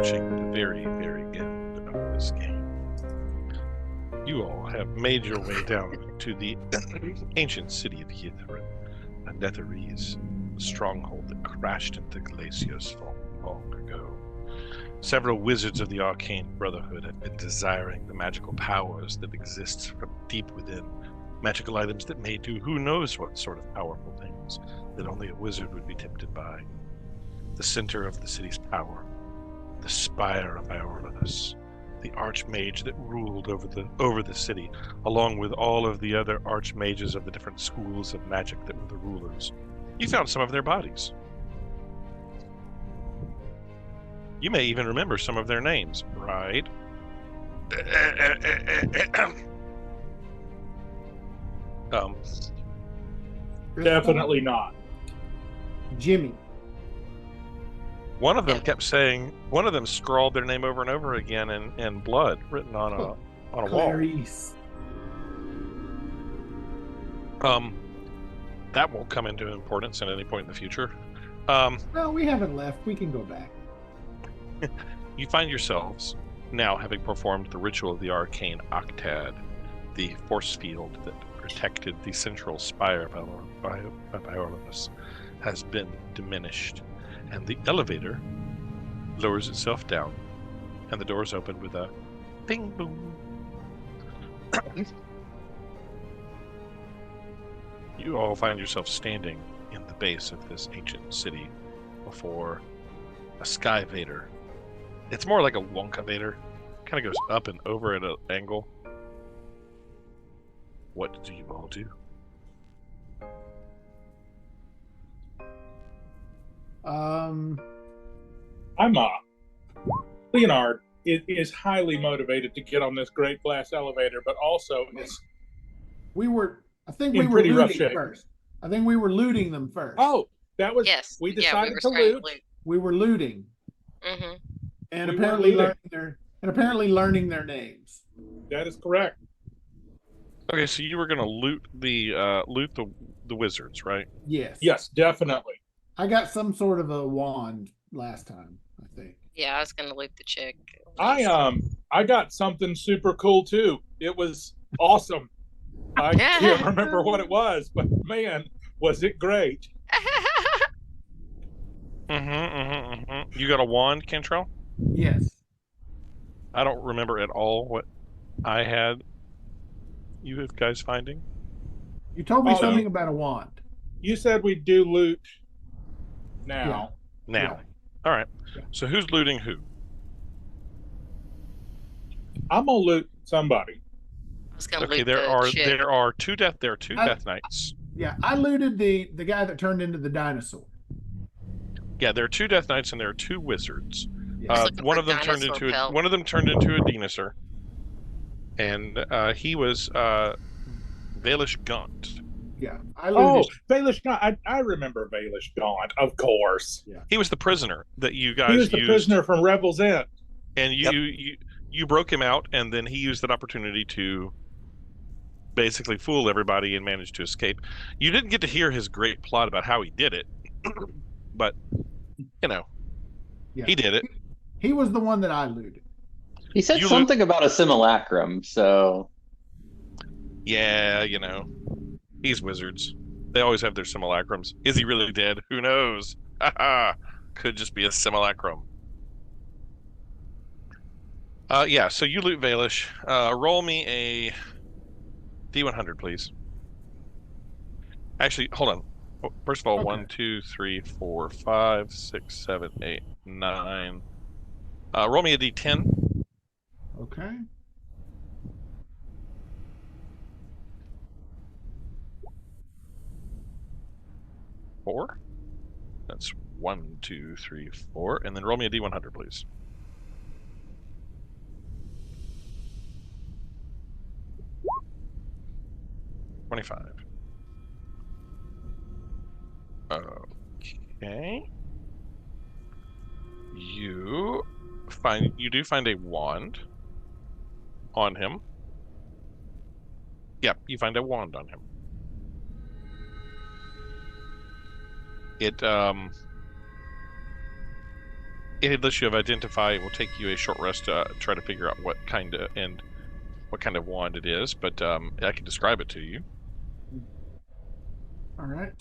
approaching the very, very end of this game. You all have made your way down to the ancient city of Yithrin, a Netherese stronghold that crashed into Glacios long ago. Several wizards of the Arcane Brotherhood have been desiring the magical powers that exist from deep within. Magical items that may do who knows what sort of powerful things that only a wizard would be tempted by. The center of the city's power, the spire of Iorlanus, the archmage that ruled over the city, along with all of the other archmages of the different schools of magic that were the rulers. You found some of their bodies. You may even remember some of their names, right? Definitely not. Jimmy. One of them kept saying, one of them scrawled their name over and over again in blood written on a wall. Clarice. That won't come into importance at any point in the future. No, we haven't left. We can go back. You find yourselves now having performed the ritual of the arcane octad, the force field that protected the central spire of Iorlanus has been diminished, and the elevator lowers itself down, and the doors open with a ping boom. You all find yourself standing in the base of this ancient city before a sky vader. It's more like a Wonka vader. Kind of goes up and over at an angle. What do you all do? Leonard is highly motivated to get on this great glass elevator, but also is I think we were pretty rough looting shape. first. I think we were looting them first. Oh, that was Yes. we Yeah, decided were to starting loot. We were looting. Mm-hmm. And We were apparently learning their names. That is correct. Okay, so you were going to loot the wizards, right? Yes. Yes, definitely. I got some sort of a wand last time, I think. Yeah, I was gonna loot the chick. I got something super cool too. It was awesome. I can't remember what it was, but man, was it great. You got a wand, Kentrell? Yes. I don't remember at all what I had. You guys finding? You told me something about a wand. You said we'd do loot now. Now. Yeah. All right. Yeah. So who's looting who? I'm gonna loot somebody. I was gonna Okay, loot there the are chick. two death knights. Yeah, I looted the guy that turned into the dinosaur. Yeah, there are two death knights and there are two wizards. Yeah. looking One for of them turned dinosaur into pelt. one of them turned into a dinosaur, and he was Valish Gaunt. Yeah, I looted. Baelish Gaunt. I remember Baelish Gaunt, of course. Yeah. He was the prisoner that you guys He was the used, prisoner from Rebel's End. and you broke him out, and then he used that opportunity to basically fool everybody and manage to escape. You didn't get to hear his great plot about how he did it, but Yeah. he did it. He was the one that I looted. He said You something about a simulacrum, so Yeah, he's wizards. They always have their simulacrums. Is he really dead? Who knows? Could just be a simulacrum. Yeah, so you loot Valish. Roll me a D100, please. Actually, hold on. First of all, Okay. 1, 2, 3, 4, 5, 6, 7, 8, 9. Roll me a D10. Okay. Four. That's 1, 2, 3, 4. And then roll me a D100, please. $25. Okay. You do find a wand on him. Yep, you find a wand on him. unless you have identified, it will take you a short rest to try to figure out what kind of wand it is. But I can describe it to you. All right.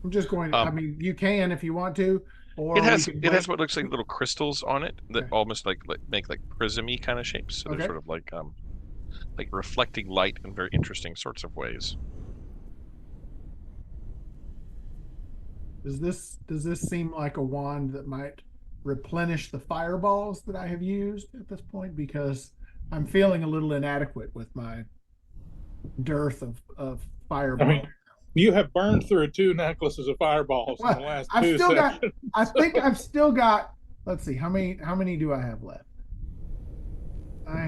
I'm just going to, I mean, you can if you want to, or It has we can it wait. has what looks like little crystals on it that Okay. almost make like prismy kind of shapes. So Okay. they're sort of like reflecting light in very interesting sorts of ways. Does this seem like a wand that might replenish the fireballs that I have used at this point? Because I'm feeling a little inadequate with my dearth of fireballs. I mean, you have burned through 2 necklaces of fireballs in the last I've 2 still sessions. got. I think I've still got. Let's see, how many do I have left? I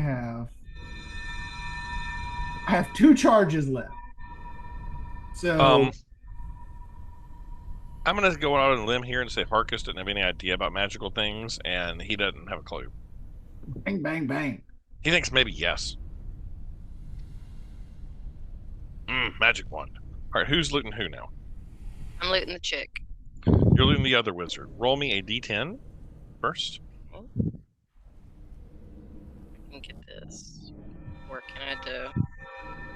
have 2 charges left. So I'm gonna go out on a limb here and say Harkus didn't have any idea about magical things, and he doesn't have a clue. bang, bang, bang. He thinks maybe yes. Magic wand. All right, who's looting who now? I'm looting the chick. You're looting the other wizard. Roll me a d10 first. I can get this. Or can I do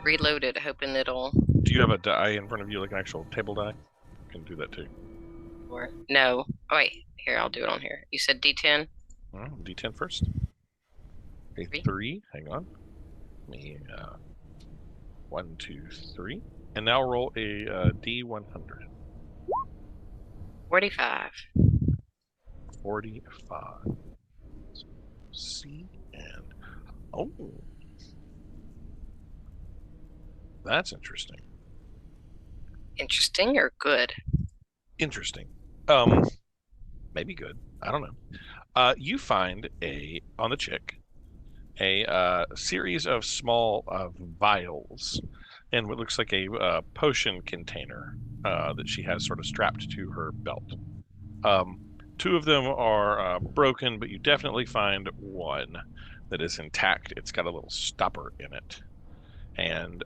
reload it, hoping it'll. Do you have a die in front of you, like an actual table die? You can do that too. Or no. Oh, wait. Here, I'll do it on here. You said D10. D10 first. A 3. Hang on. Let me 1, 2, 3, and now roll a D100. 45. 45. So, C and that's interesting. Interesting or good? Interesting. Maybe good. I don't know. You find on the chick a series of small vials and what looks like a potion container that she has sort of strapped to her belt. 2 of them are broken, but you definitely find one that is intact. It's got a little stopper in it. And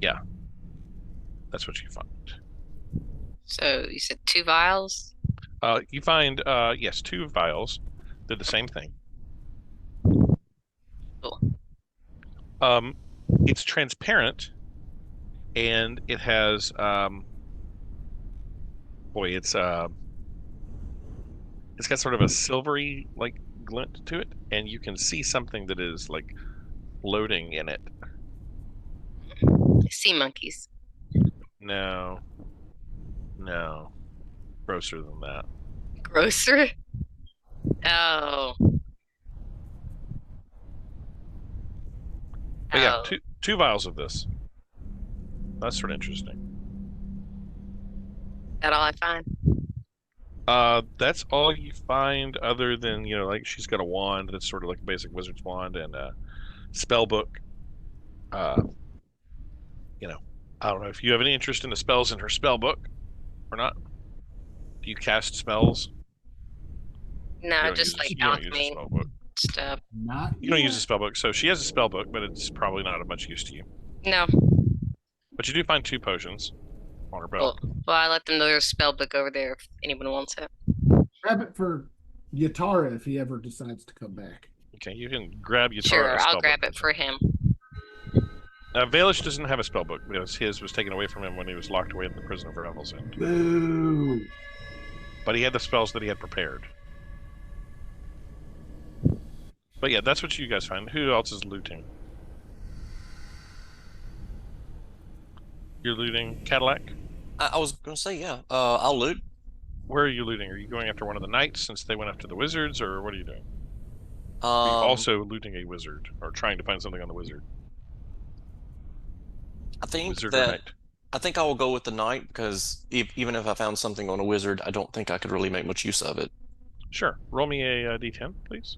yeah, that's what you find. So you said 2 vials? You find, yes, 2 vials. They're the same thing. Cool. It's transparent, and it has, it's got sort of a silvery, like, glint to it, and you can see something that is, like, floating in it. Sea monkeys. No. Grosser than that. Grosser? Oh. But yeah, two vials of this. That's sort of interesting. That all I find? That's all you find, other than, like she's got a wand that's sort of like a basic wizard's wand and a spell book. I don't know if you have any interest in the spells in her spell book or not. Do you cast spells? No, just like alchemy stuff. You don't use a spell book, so she has a spell book, but it's probably not of much use to you. No. But you do find 2 potions on her belt. Well, I let them know there's a spell book over there if anyone wants it. Grab it for Yatara if he ever decides to come back. Okay, you can grab Yatara. Sure, I'll grab it for him. Valish doesn't have a spell book because his was taken away from him when he was locked away in the prison of Revel's End. Boo! But he had the spells that he had prepared. But yeah, that's what you guys find. Who else is looting? You're looting Cadillac? I was going to say, yeah. I'll loot. Where are you looting? Are you going after one of the knights since they went after the wizards, or what are you doing? Are you also looting a wizard, or trying to find something on the wizard? I think wizard that I think I will go with the knight because even if I found something on a wizard, I don't think I could really make much use of it. Sure. Roll me a d10, please.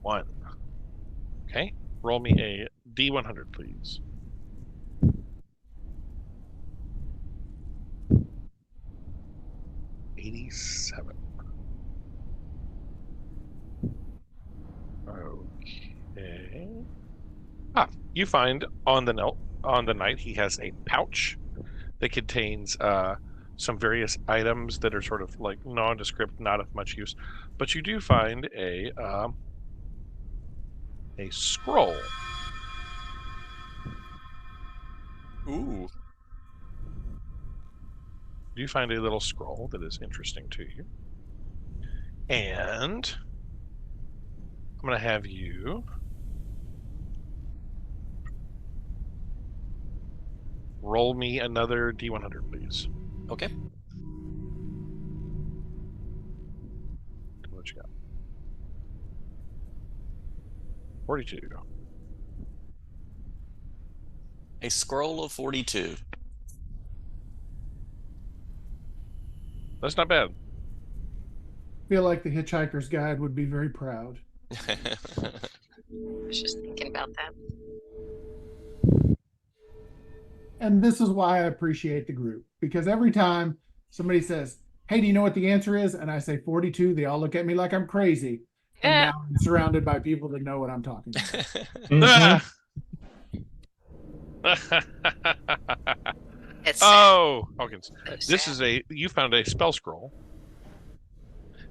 One. Okay. Roll me a D100, please. 87. Okay. You find on the night he has a pouch that contains some various items that are sort of like nondescript, not of much use. But you do find a scroll. Ooh. You find a little scroll that is interesting to you. And I'm going to have you roll me another D100, please. Okay. What you got? 42. A scroll of 42. That's not bad. Feel like the Hitchhiker's Guide would be very proud. I was just thinking about that. And this is why I appreciate the group, because every time somebody says, "Hey, do you know what the answer is?" and I say 42, they all look at me like I'm crazy. And now I'm surrounded by people that know what I'm talking about. It's Oh, Hawkins. so This sad. is you found a spell scroll.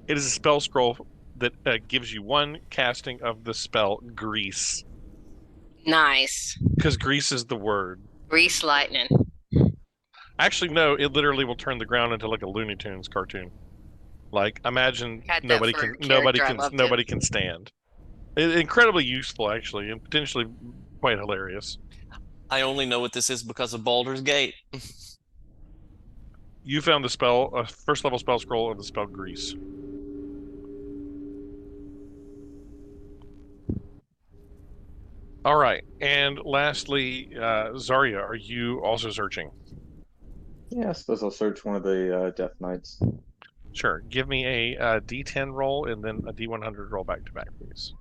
It is a spell scroll that gives you one casting of the spell Grease. Nice. Because grease is the word. Grease lightning. Actually, no, it literally will turn the ground into like a Looney Tunes cartoon. Like, imagine Had that nobody for a can nobody character, I can loved nobody it. can stand. Incredibly useful, actually, and potentially quite hilarious. I only know what this is because of Baldur's Gate. You found the spell, first level spell scroll of the spell Grease. All right, and lastly, Zarya, are you also searching? Yeah, I suppose I'll search one of the Death Knights. Sure. Give me a D10 roll and then a D100 roll back to back, please.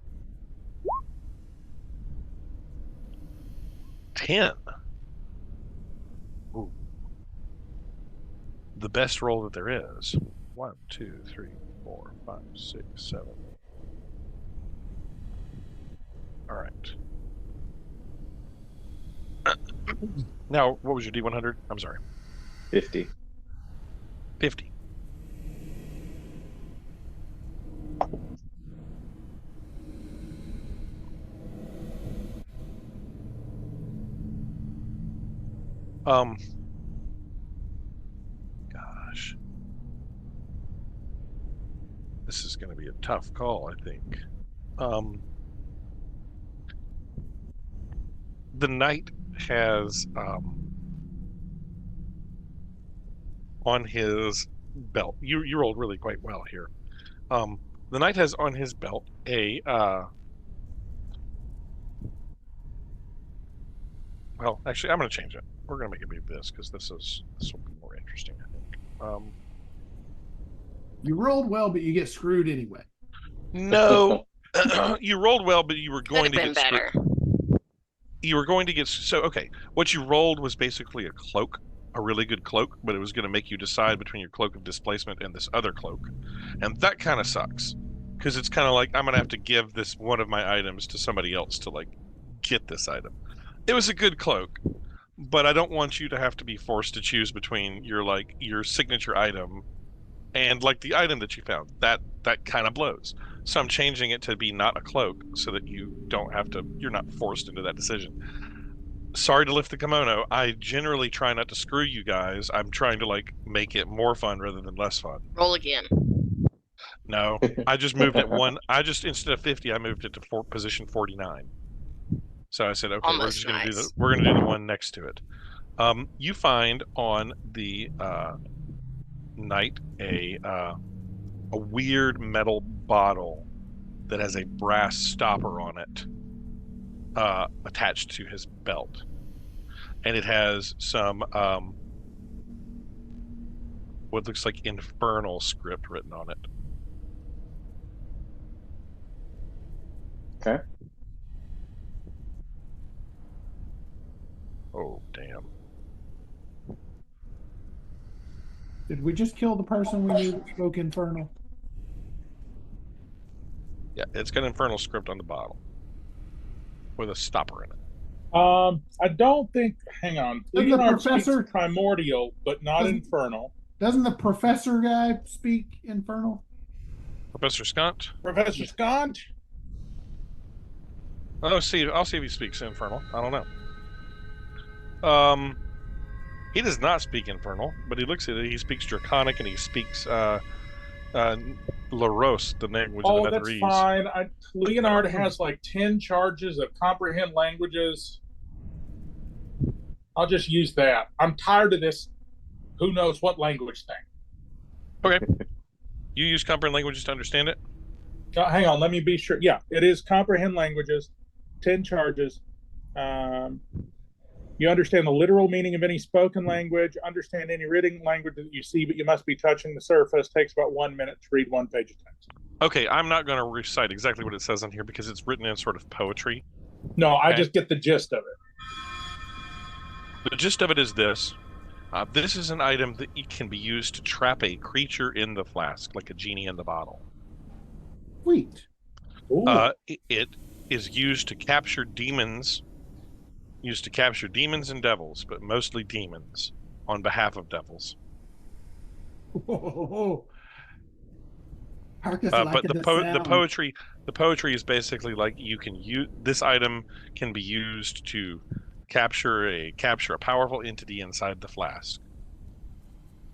10. Ooh. The best roll that there is. 1, 2, 3, 4, 5, 6, 7. All right. Now, what was your D100? I'm sorry. 50. 50. Gosh. This is going to be a tough call, I think. The knight has on his belt. You rolled really quite well here. The knight has on his belt a well, actually, I'm going to change it. We're going to make it be this because this will be more interesting, I think. You rolled well, but you get screwed anyway. No, you rolled well, but you were Could going have to been get better. you were going to get so okay. What you rolled was basically a cloak, a really good cloak, but it was going to make you decide between your cloak of displacement and this other cloak, and that kind of sucks because it's kind of like I'm going to have to give this one of my items to somebody else to like get this item. It was a good cloak, but I don't want you to have to be forced to choose between your signature item and like the item that you found. That kind of blows. So I'm changing it to be not a cloak so that you're not forced into that decision. Sorry to lift the kimono. I generally try not to screw you guys. I'm trying to like make it more fun rather than less fun. Roll again. No, I just moved it one. I just instead of 50, I moved it to position 49. So I said, okay, Almost we're gonna do the one next to it. You find on the knight a weird metal bottle that has a brass stopper on it attached to his belt, and it has some what looks like infernal script written on it. Okay. Oh damn. Did we just kill the person we knew that spoke Infernal? Yeah, it's got Infernal script on the bottle with a stopper in it. I don't think. Hang on. Doesn't the Leonard speaks professor- primordial, but not infernal. Doesn't the professor guy speak Infernal? Professor Scott? Professor Scott? I'll see if he speaks Infernal. I don't know. He does not speak Infernal, but he looks at it. He speaks Draconic and he speaks Laros, the language of the that's Netherese. fine. Leonard has like 10 charges of comprehend languages. I'll just use that. I'm tired of this who knows what language thing. Okay. You use comprehend languages to understand it? Hang on, let me be sure. Yeah, it is comprehend languages, 10 charges. You understand the literal meaning of any spoken language, understand any written language that you see, but you must be touching the surface. Takes about 1 minute to read one page of text. Okay, I'm not going to recite exactly what it says on here because it's written in sort of poetry. No, I just get the gist of it. The gist of it is this. This is an item that can be used to trap a creature in the flask, like a genie in the bottle. Sweet. It is used to capture demons. Used to capture demons and devils, but mostly demons on behalf of devils. Whoa. But the poetry is basically like you can use this item can be used to capture a powerful entity inside the flask.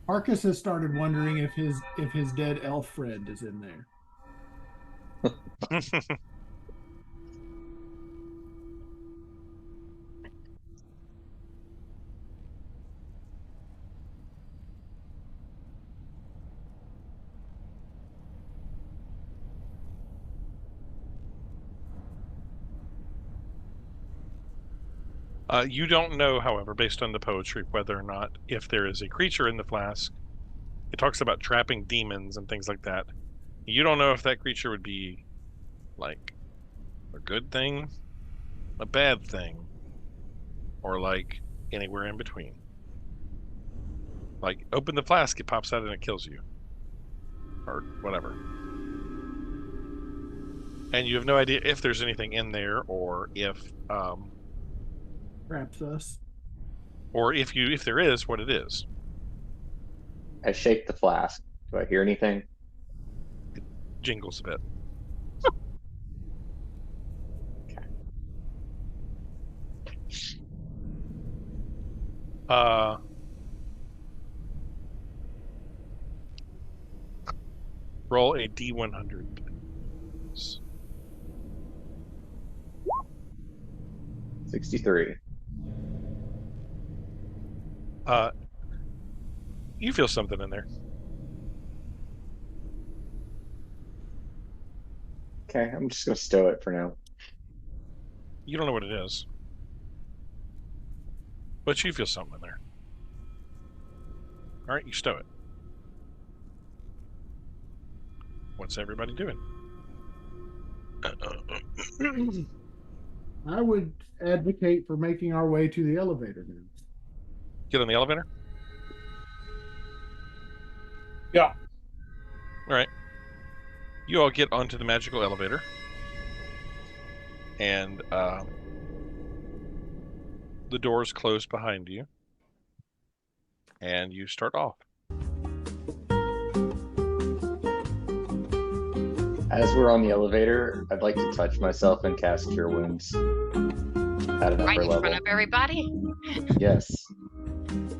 Arcus has started wondering if his dead elf friend is in there. You don't know, however, based on the poetry, whether or not if there is a creature in the flask. It talks about trapping demons and things like that. You don't know if that creature would be like a good thing, a bad thing, or like anywhere in between. Like open the flask, it pops out and it kills you, or whatever. And you have no idea if there's anything in there, or if Traps us. or if there is, what it is. I shake the flask. Do I hear anything? Jingles a bit. Okay. Roll a D100, please. 63. You feel something in there. Okay, I'm just gonna stow it for now. You don't know what it is, but you feel something in there. All right, you stow it. What's everybody doing? I would advocate for making our way to the elevator now. Get on the elevator? Yeah. All right. You all get onto the magical elevator. And the doors close behind you. And you start off. As we're on the elevator, I'd like to touch myself and cast Cure Wounds at an Right upper in level. front of everybody. Yes.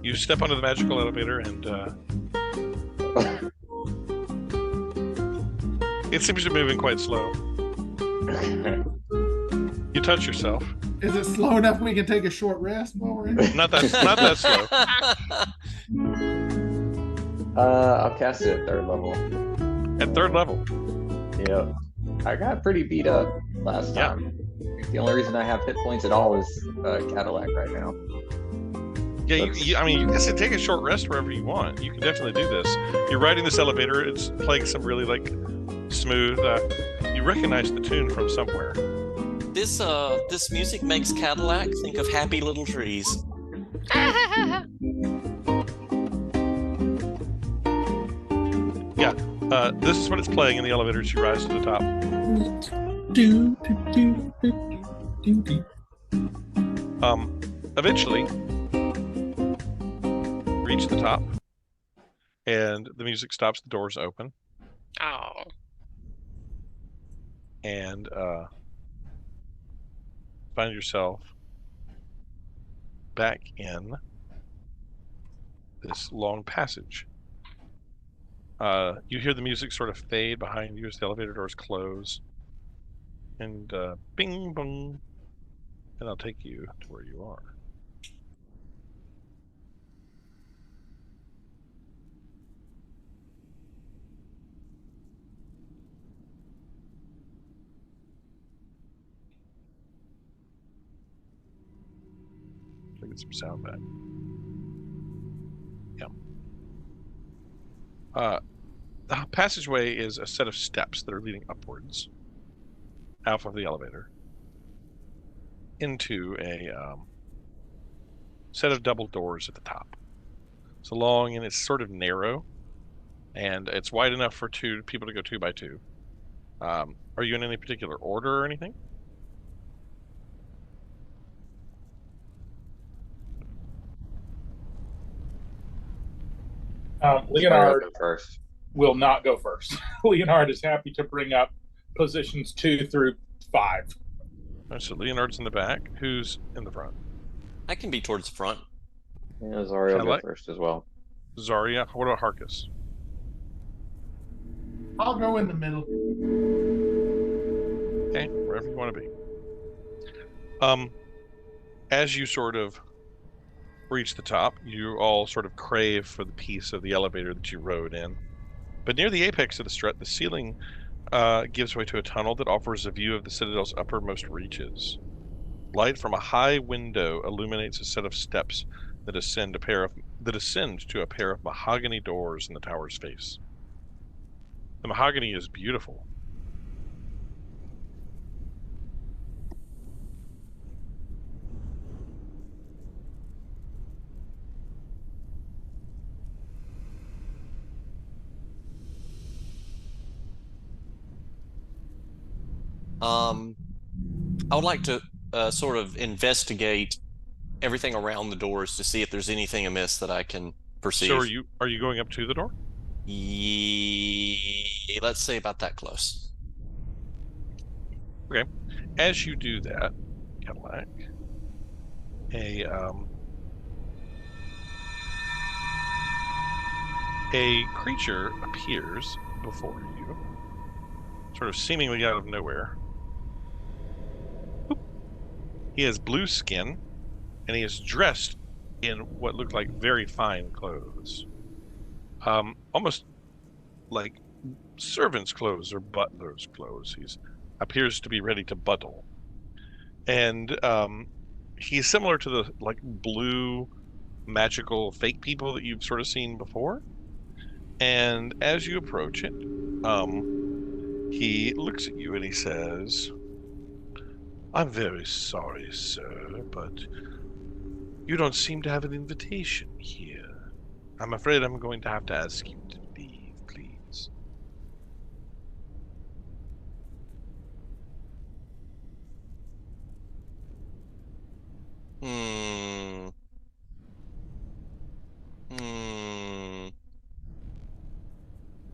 You step onto the magical elevator and it seems to be moving quite slow. You touch yourself. Is it slow enough we can take a short rest while we're in it? Not that slow. I'll cast it at 3rd level. At 3rd level. Yep. I got pretty beat up last time. The only reason I have hit points at all is Cadillac right now. Yeah, I mean, you can take a short rest wherever you want. You can definitely do this. You're riding this elevator. It's playing some really like smooth. You recognize the tune from somewhere. This music makes Cadillac think of happy little trees. This is what it's playing in the elevator as you rise to the top. Eventually, reach the top, and the music stops. The doors open, Oh. and find yourself back in this long passage. You hear the music sort of fade behind you as the elevator doors close, and bing bong, and I'll take you to where you are. Try to get some sound back. Yeah. The passageway is a set of steps that are leading upwards out of the elevator into a set of double doors at the top. It's long and it's sort of narrow, and it's wide enough for two people to go 2 by 2. Are you in any particular order or anything? Leonard Go first. will not go first. Leonard is happy to bring up positions 2 through 5. All right, so Leonard's in the back. Who's in the front? I can be towards the front. Yeah, Zari will go Cadillac? first as well. Zarya. What about Harkus? I'll go in the middle. Okay, wherever you want to be. As you sort of reach the top, you all sort of crave for the piece of the elevator that you rode in. But near the apex of the strut, the ceiling gives way to a tunnel that offers a view of the Citadel's uppermost reaches. Light from a high window illuminates a set of steps that ascend to a pair of mahogany doors in the tower's face. The mahogany is beautiful. I would like to sort of investigate everything around the doors to see if there's anything amiss that I can perceive. So are you going up to the door? Let's say about that close. Okay. As you do that, Cadillac, a creature appears before you, sort of seemingly out of nowhere. Boop. He has blue skin, and he is dressed in what look like very fine clothes. Almost like servant's clothes or butler's clothes. He appears to be ready to buttle. And he's similar to the like blue magical fake people that you've sort of seen before. And as you approach it, he looks at you and he says, "I'm very sorry, sir, but you don't seem to have an invitation here. I'm afraid I'm going to have to ask you to leave, please."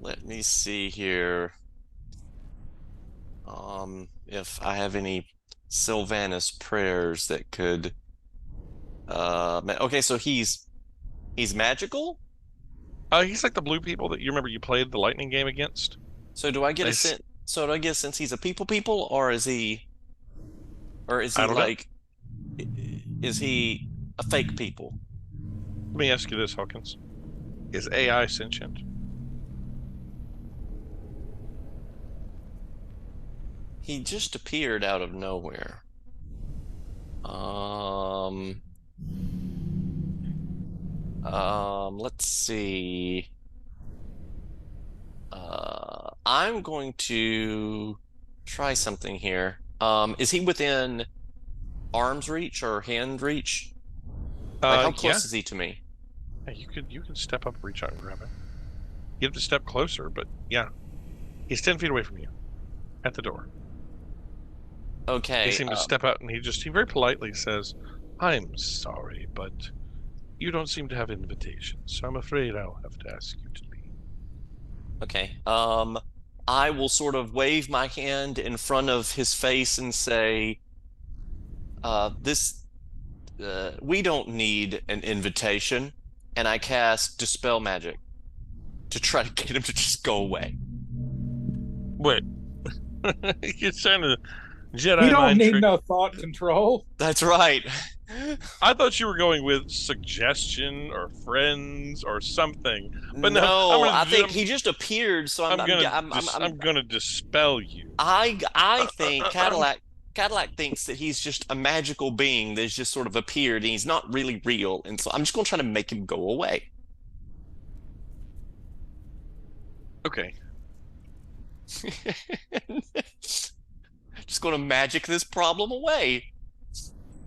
Let me see here. If I have any Sylvanus prayers that could okay, so he's magical? He's like the blue people that you remember you played the lightning game against. So do I get a sense? So do I get a sense he's a people, or is he like, is he a fake people? Let me ask you this, Hawkins. Is AI sentient? He just appeared out of nowhere. Let's see. I'm going to try something here. Is he within arm's reach or hand reach? Like how close is he to me? Yeah, you can step up, reach out, and grab him. You have to step closer, but yeah. He's 10 feet away from you. At the door. Okay. He seemed to step out and he very politely says, I'm sorry, but you don't seem to have invitations, so I'm afraid I'll have to ask you to leave. Okay. I will sort of wave my hand in front of his face and say, we don't need an invitation. And I cast Dispel Magic to try to get him to just go away. Wait. You're trying to Jedi We don't mind need trick. no thought control. That's right. I thought you were going with suggestion or friends or something. But no, I think he just appeared, so I'm gonna dispel you. I think Cadillac thinks that he's just a magical being that's just sort of appeared and he's not really real, and so I'm just gonna try to make him go away. Okay. Just gonna magic this problem away.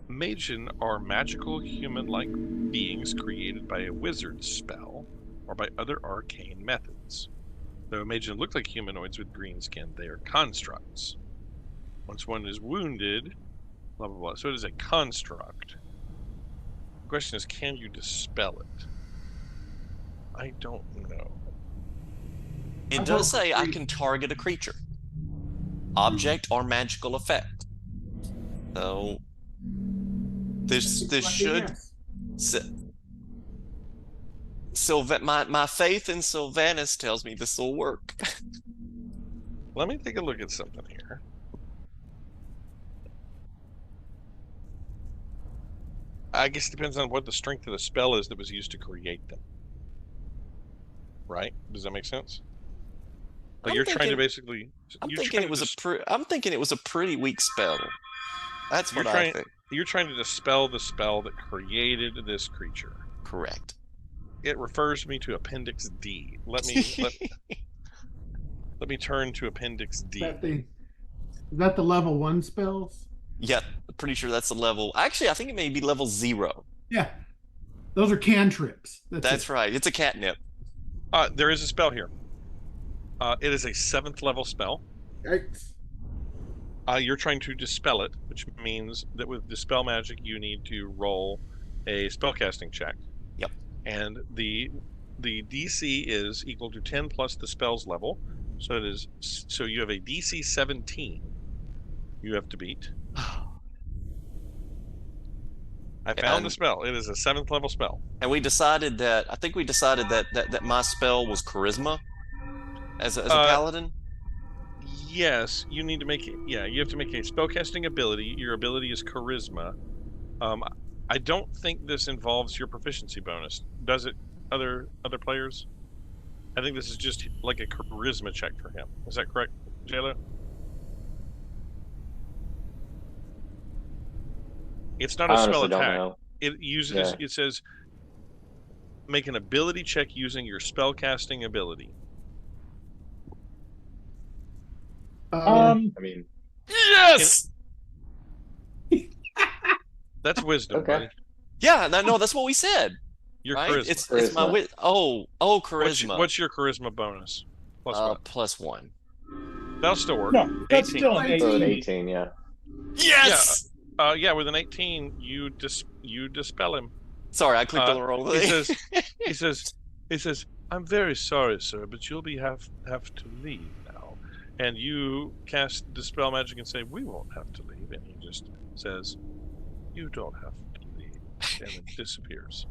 Magen are magical human-like beings created by a wizard spell or by other arcane methods. Though Magen look like humanoids with green skin, they are constructs. Once one is wounded, blah blah blah. So it is a construct. The question is, can you dispel it? I don't know. It does say I can target a creature, object, or magical effect. So this should. My faith in Sylvanus tells me this will work. Let me take a look at something here. I guess it depends on what the strength of the spell is that was used to create them. Right? Does that make sense? Like I'm trying to basically. I'm thinking it was a pretty weak spell. That's what I think. You're trying to dispel the spell that created this creature. Correct. It refers me to Appendix D. Let me turn to Appendix D. Is that the level 1 spells? Yeah, pretty sure that's the level. Actually, I think it may be level 0. Yeah, those are cantrips. That's right. It's a catnip. There is a spell here. It is a 7th level spell. Yikes. You're trying to dispel it, which means that with Dispel Magic, you need to roll a spellcasting check. Yep. And the DC is equal to 10 plus the spell's level. So you have a DC 17 you have to beat. I found the spell. It is a 7th level spell. And I think we decided that my spell was charisma as a paladin. Yes, you need to make it. Yeah, you have to make a spellcasting ability. Your ability is charisma. I don't think this involves your proficiency bonus. Does it, other players? I think this is just like a charisma check for him. Is that correct, Jayla? It's not a spell attack. It uses. It says make an ability check using your spellcasting ability. I mean, yes. That's wisdom. Okay. Buddy. Yeah, no, that's what we said. Your right? charisma. It's my charisma. What's your charisma bonus? Plus 1. That'll still work. No, that's 18. still an 18. So an 18, yeah. Yes. Yeah, with an 18, you dispel him. Sorry, I clicked on the wrong thing. He says, "I'm very sorry, sir, but you'll have to leave now." And you cast Dispel Magic and say, "We won't have to leave." And he just says, "You don't have to leave," and it disappears.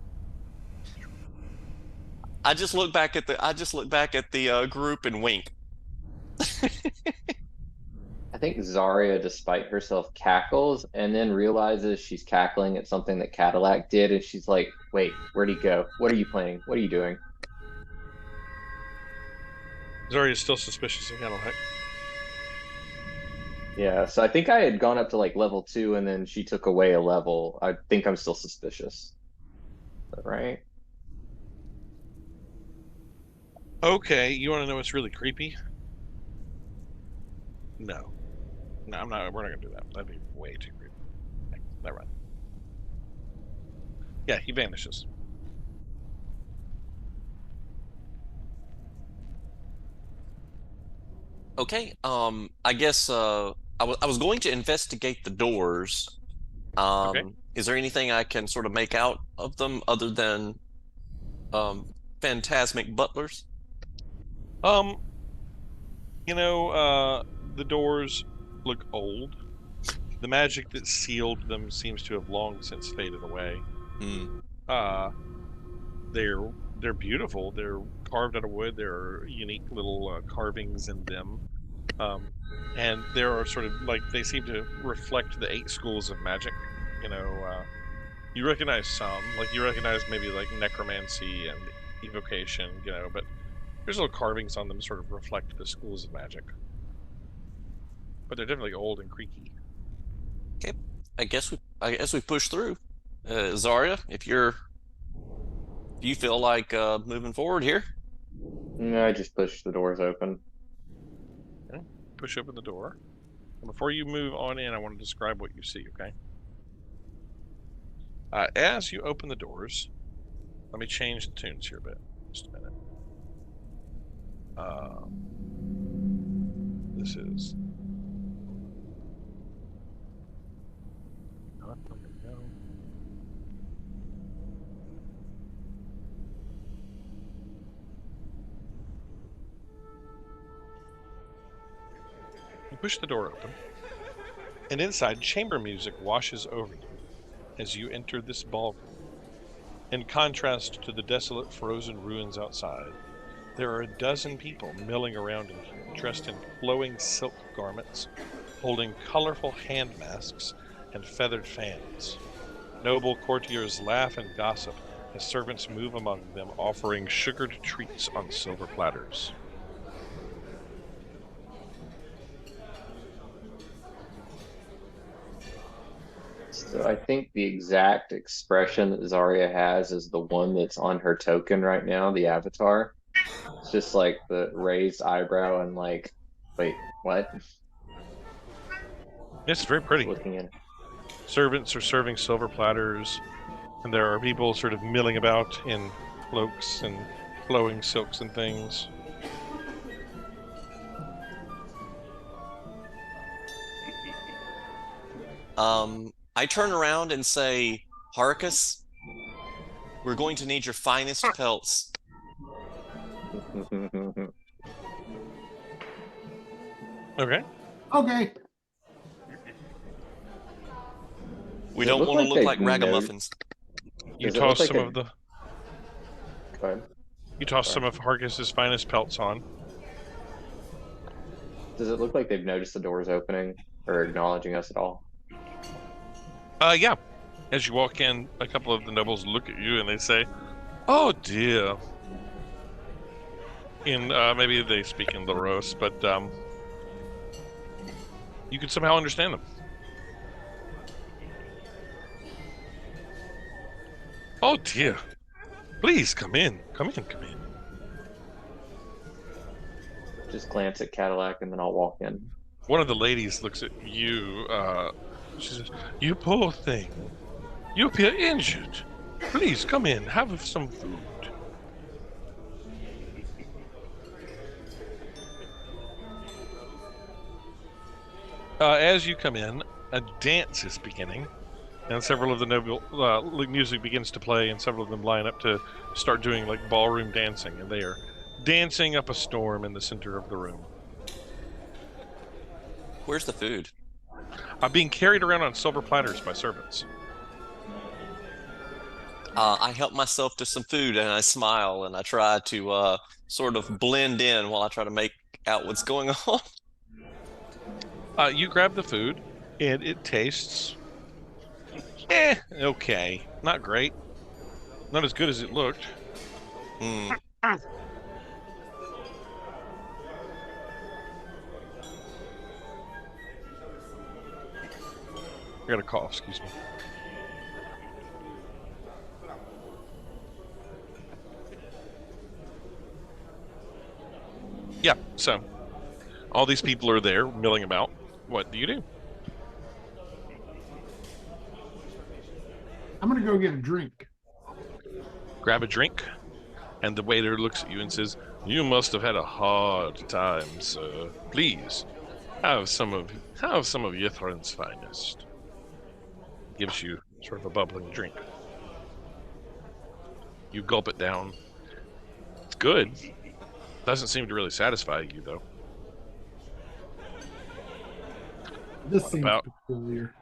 I just look back at the group and wink. I think Zarya, despite herself, cackles and then realizes she's cackling at something that Cadillac did, and she's like, "Wait, where'd he go? What are you planning? What are you doing?" Zarya is still suspicious of Cadillac. Yeah, so I think I had gone up to like level 2, and then she took away a level. I think I'm still suspicious. Is that right? Okay, you want to know what's really creepy? No, I'm not. We're not gonna do that. That'd be way too creepy. Never mind. Yeah, he vanishes. Okay. I guess I was going to investigate the doors. Okay. Is there anything I can sort of make out of them other than phantasmic butlers? Um, the doors look old. The magic that sealed them seems to have long since faded away. Hmm. Uh, they're beautiful. They're carved out of wood. There are unique little carvings in them. And there are sort of like they seem to reflect the 8 schools of magic. You recognize some, like you recognize maybe like necromancy and evocation, but there's little carvings on them sort of reflect the schools of magic. But they're definitely old and creaky. Okay. I guess we push through. Zarya, if you feel like moving forward here. No, I just push the doors open. Okay. Push open the door. And before you move on in, I want to describe what you see, okay? As you open the doors, let me change the tunes here a bit. Just a minute. This is. You push the door open, and inside, chamber music washes over you as you enter this ballroom. In contrast to the desolate, frozen ruins outside, there are a dozen people milling around in here, dressed in flowing silk garments, holding colorful hand masks and feathered fans. Noble courtiers laugh and gossip as servants move among them, offering sugared treats on silver platters. So I think the exact expression that Zarya has is the one that's on her token right now, the avatar. It's just like the raised eyebrow and like, wait, what? It's very pretty. Just looking at it. Servants are serving silver platters, and there are people sort of milling about in cloaks and flowing silks and things. I turn around and say, Harkus, we're going to need your finest pelts. Okay. Okay. We Does it don't look want to like look they like ragamuffins. You Does it look toss like some a- of the. Go ahead. You toss some of Harkus's finest pelts on. Does it look like they've noticed the doors opening or acknowledging us at all? Yeah. As you walk in, a couple of the nobles look at you and they say, "Oh dear." Maybe they speak in Laros, but you can somehow understand them. Oh dear. Please come in. Come in. Come in. Just glance at Cadillac and then I'll walk in. One of the ladies looks at you. She says, "You poor thing. You appear injured. Please come in. Have some food." As you come in, a dance is beginning, and several of the noble music begins to play, and several of them line up to start doing like ballroom dancing, and they are dancing up a storm in the center of the room. Where's the food? Being carried around on silver platters by servants. I help myself to some food and I smile and I try to sort of blend in while I try to make out what's going on. You grab the food, and it tastes, okay. Not great. Not as good as it looked. Hmm. I got a cough, excuse me. Yeah, so all these people are there milling about. What do you do? I'm gonna go get a drink. Grab a drink, and the waiter looks at you and says, You must have had a hard time, sir. Please, have some of Yithrin's finest. Gives you sort of a bubbling drink. You gulp it down. It's good. Doesn't seem to really satisfy you, though. This seems peculiar.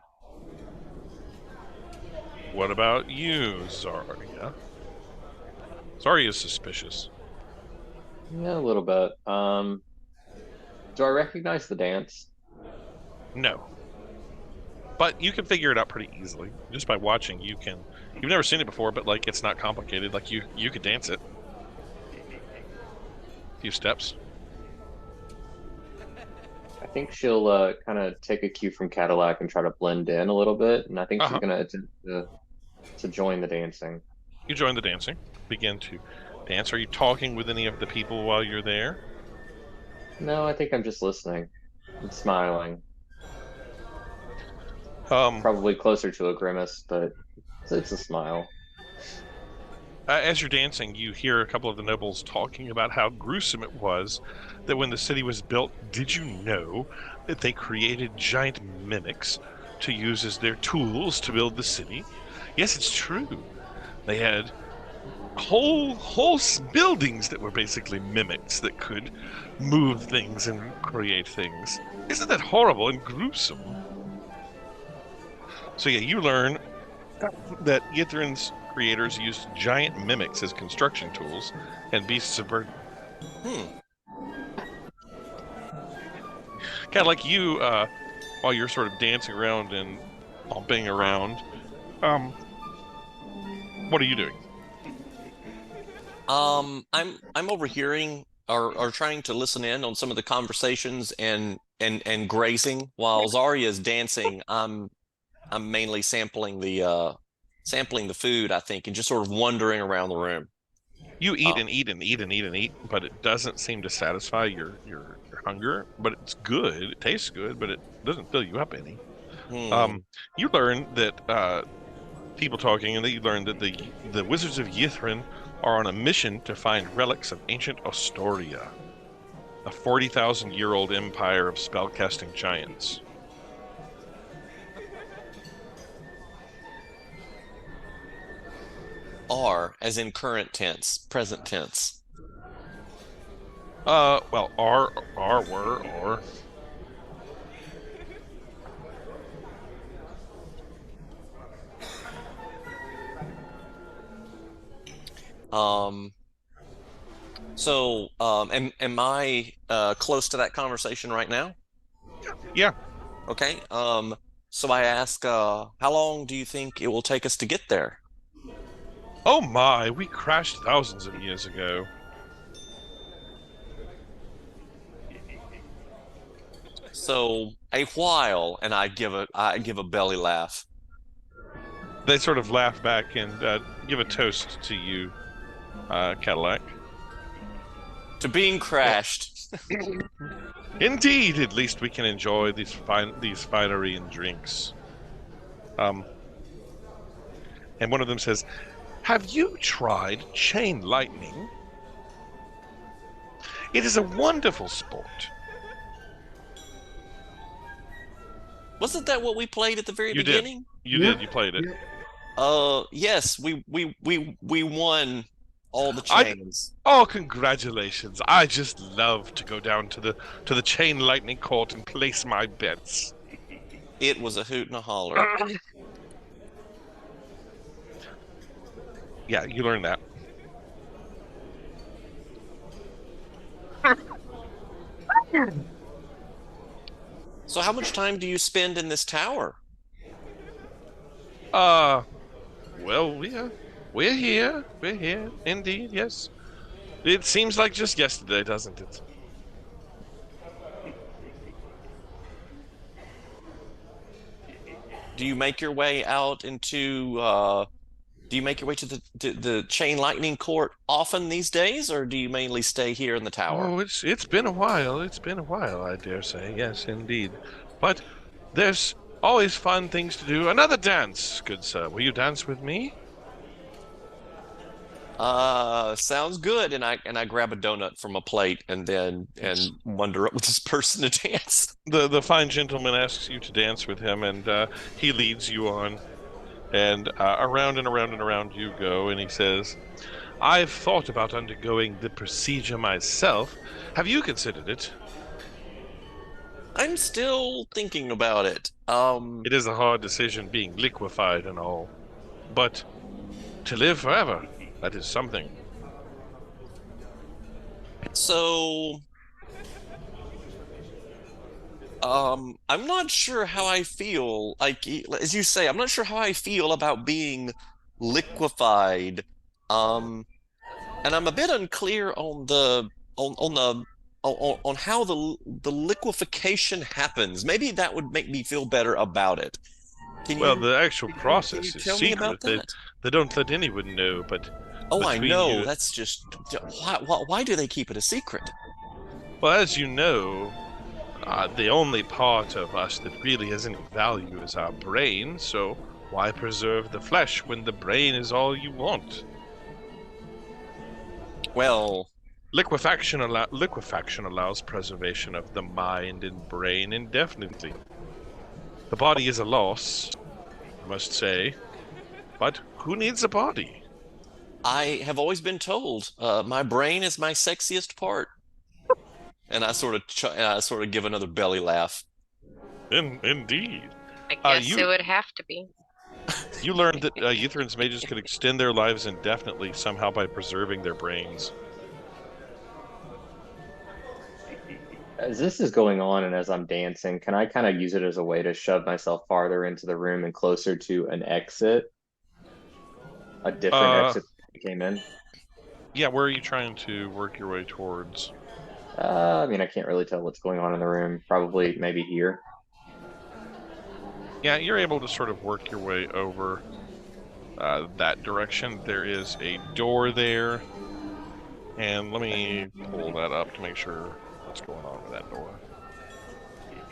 What about you, Zarya? Zarya is suspicious. Yeah, a little bit. Do I recognize the dance? No. But you can figure it out pretty easily. Just by watching, you can... You've never seen it before, but, like, it's not complicated. Like, you could dance it. A few steps. I think she'll kind of take a cue from Cadillac and try to blend in a little bit, and I think she's going to attempt to join the dancing. You join the dancing. Begin to dance. Are you talking with any of the people while you're there? No, I think I'm just listening and smiling. Probably closer to a grimace, but it's a smile. As you're dancing, you hear a couple of the nobles talking about how gruesome it was that when the city was built, did you know that they created giant mimics to use as their tools to build the city? Yes, it's true. They had whole buildings that were basically mimics that could move things and create things. Isn't that horrible and gruesome? So yeah, you learn that Yithrin's creators used giant mimics as construction tools and beasts of burden. Kind of like you, while you're sort of dancing around and bumping around. What are you doing? I'm overhearing or trying to listen in on some of the conversations and grazing while Zarya is dancing. I'm mainly sampling the food, I think, and just sort of wandering around the room. You eat and eat and eat and eat and eat, but it doesn't seem to satisfy your hunger. But it's good. It tastes good, but it doesn't fill you up any. You learn that people talking, and that you learn that the wizards of Yithrin are on a mission to find relics of ancient Astoria, a 40,000-year-old empire of spellcasting giants. Are, as in current tense, present tense. Well, are, were, or. Am I close to that conversation right now? Yeah. Okay. So I ask, how long do you think it will take us to get there? Oh my, we crashed thousands of years ago. So a while, and I give a belly laugh. They sort of laugh back and give a toast to you, Cadillac. To being crashed. Indeed, at least we can enjoy these finery and drinks. And one of them says, "Have you tried chain lightning? It is a wonderful sport." Wasn't that what we played at the very beginning? You did. You played it. Yes, we won all the chains. Oh, congratulations! I just love to go down to the chain lightning court and place my bets. It was a hoot and a holler. Yeah, you learned that. So how much time do you spend in this tower? Well, we're here. We're here, indeed, yes. It seems like just yesterday, doesn't it? Do you make your way out into do you make your way to the chain lightning court often these days, or do you mainly stay here in the tower? Oh, it's been a while. It's been a while, I dare say. Yes, indeed. But there's always fun things to do. Another dance, good sir. Will you dance with me? Sounds good. And I grab a donut from a plate and wander up with this person to dance. The fine gentleman asks you to dance with him, and he leads you on, and around and around and around you go, and he says, "I've thought about undergoing the procedure myself. Have you considered it?" I'm still thinking about it. It is a hard decision being liquefied and all, but to live forever, that is something. So, I'm not sure how I feel. Like, as you say, I'm not sure how I feel about being liquefied. And I'm a bit unclear on how the liquefaction happens. Maybe that would make me feel better about it. Well, the actual process is tell me about secret. that? They don't let anyone know, but Oh, I between know. you- That's just why do they keep it a secret? Well, as you know, the only part of us that really has any value is our brain, so why preserve the flesh when the brain is all you want? Well, Liquefaction allows preservation of the mind and brain indefinitely. The body is a loss, I must say, but who needs a body? I have always been told my brain is my sexiest part, and I sort of give another belly laugh. Indeed. I guess you- it would have to be. You learned that Eutherin's mages could extend their lives indefinitely somehow by preserving their brains. As this is going on and as I'm dancing, can I kind of use it as a way to shove myself farther into the room and closer to an exit? A different exit that came in? Yeah, where are you trying to work your way towards? I mean, I can't really tell what's going on in the room. Probably maybe here. Yeah, you're able to sort of work your way over that direction. There is a door there, and let me pull that up to make sure what's going on with that door.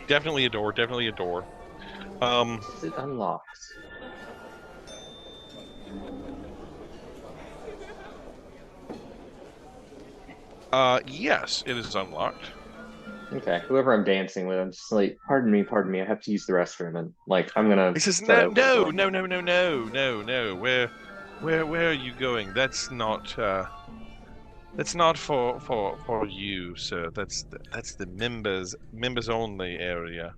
Definitely a door, definitely a door. Is it unlocked? Yes, it is unlocked. Okay, whoever I'm dancing with, I'm just like, pardon me, I have to use the restroom, and like, I'm gonna. He says, try to no, open the door. no. Where are you going? That's not for you, sir. That's the members only area.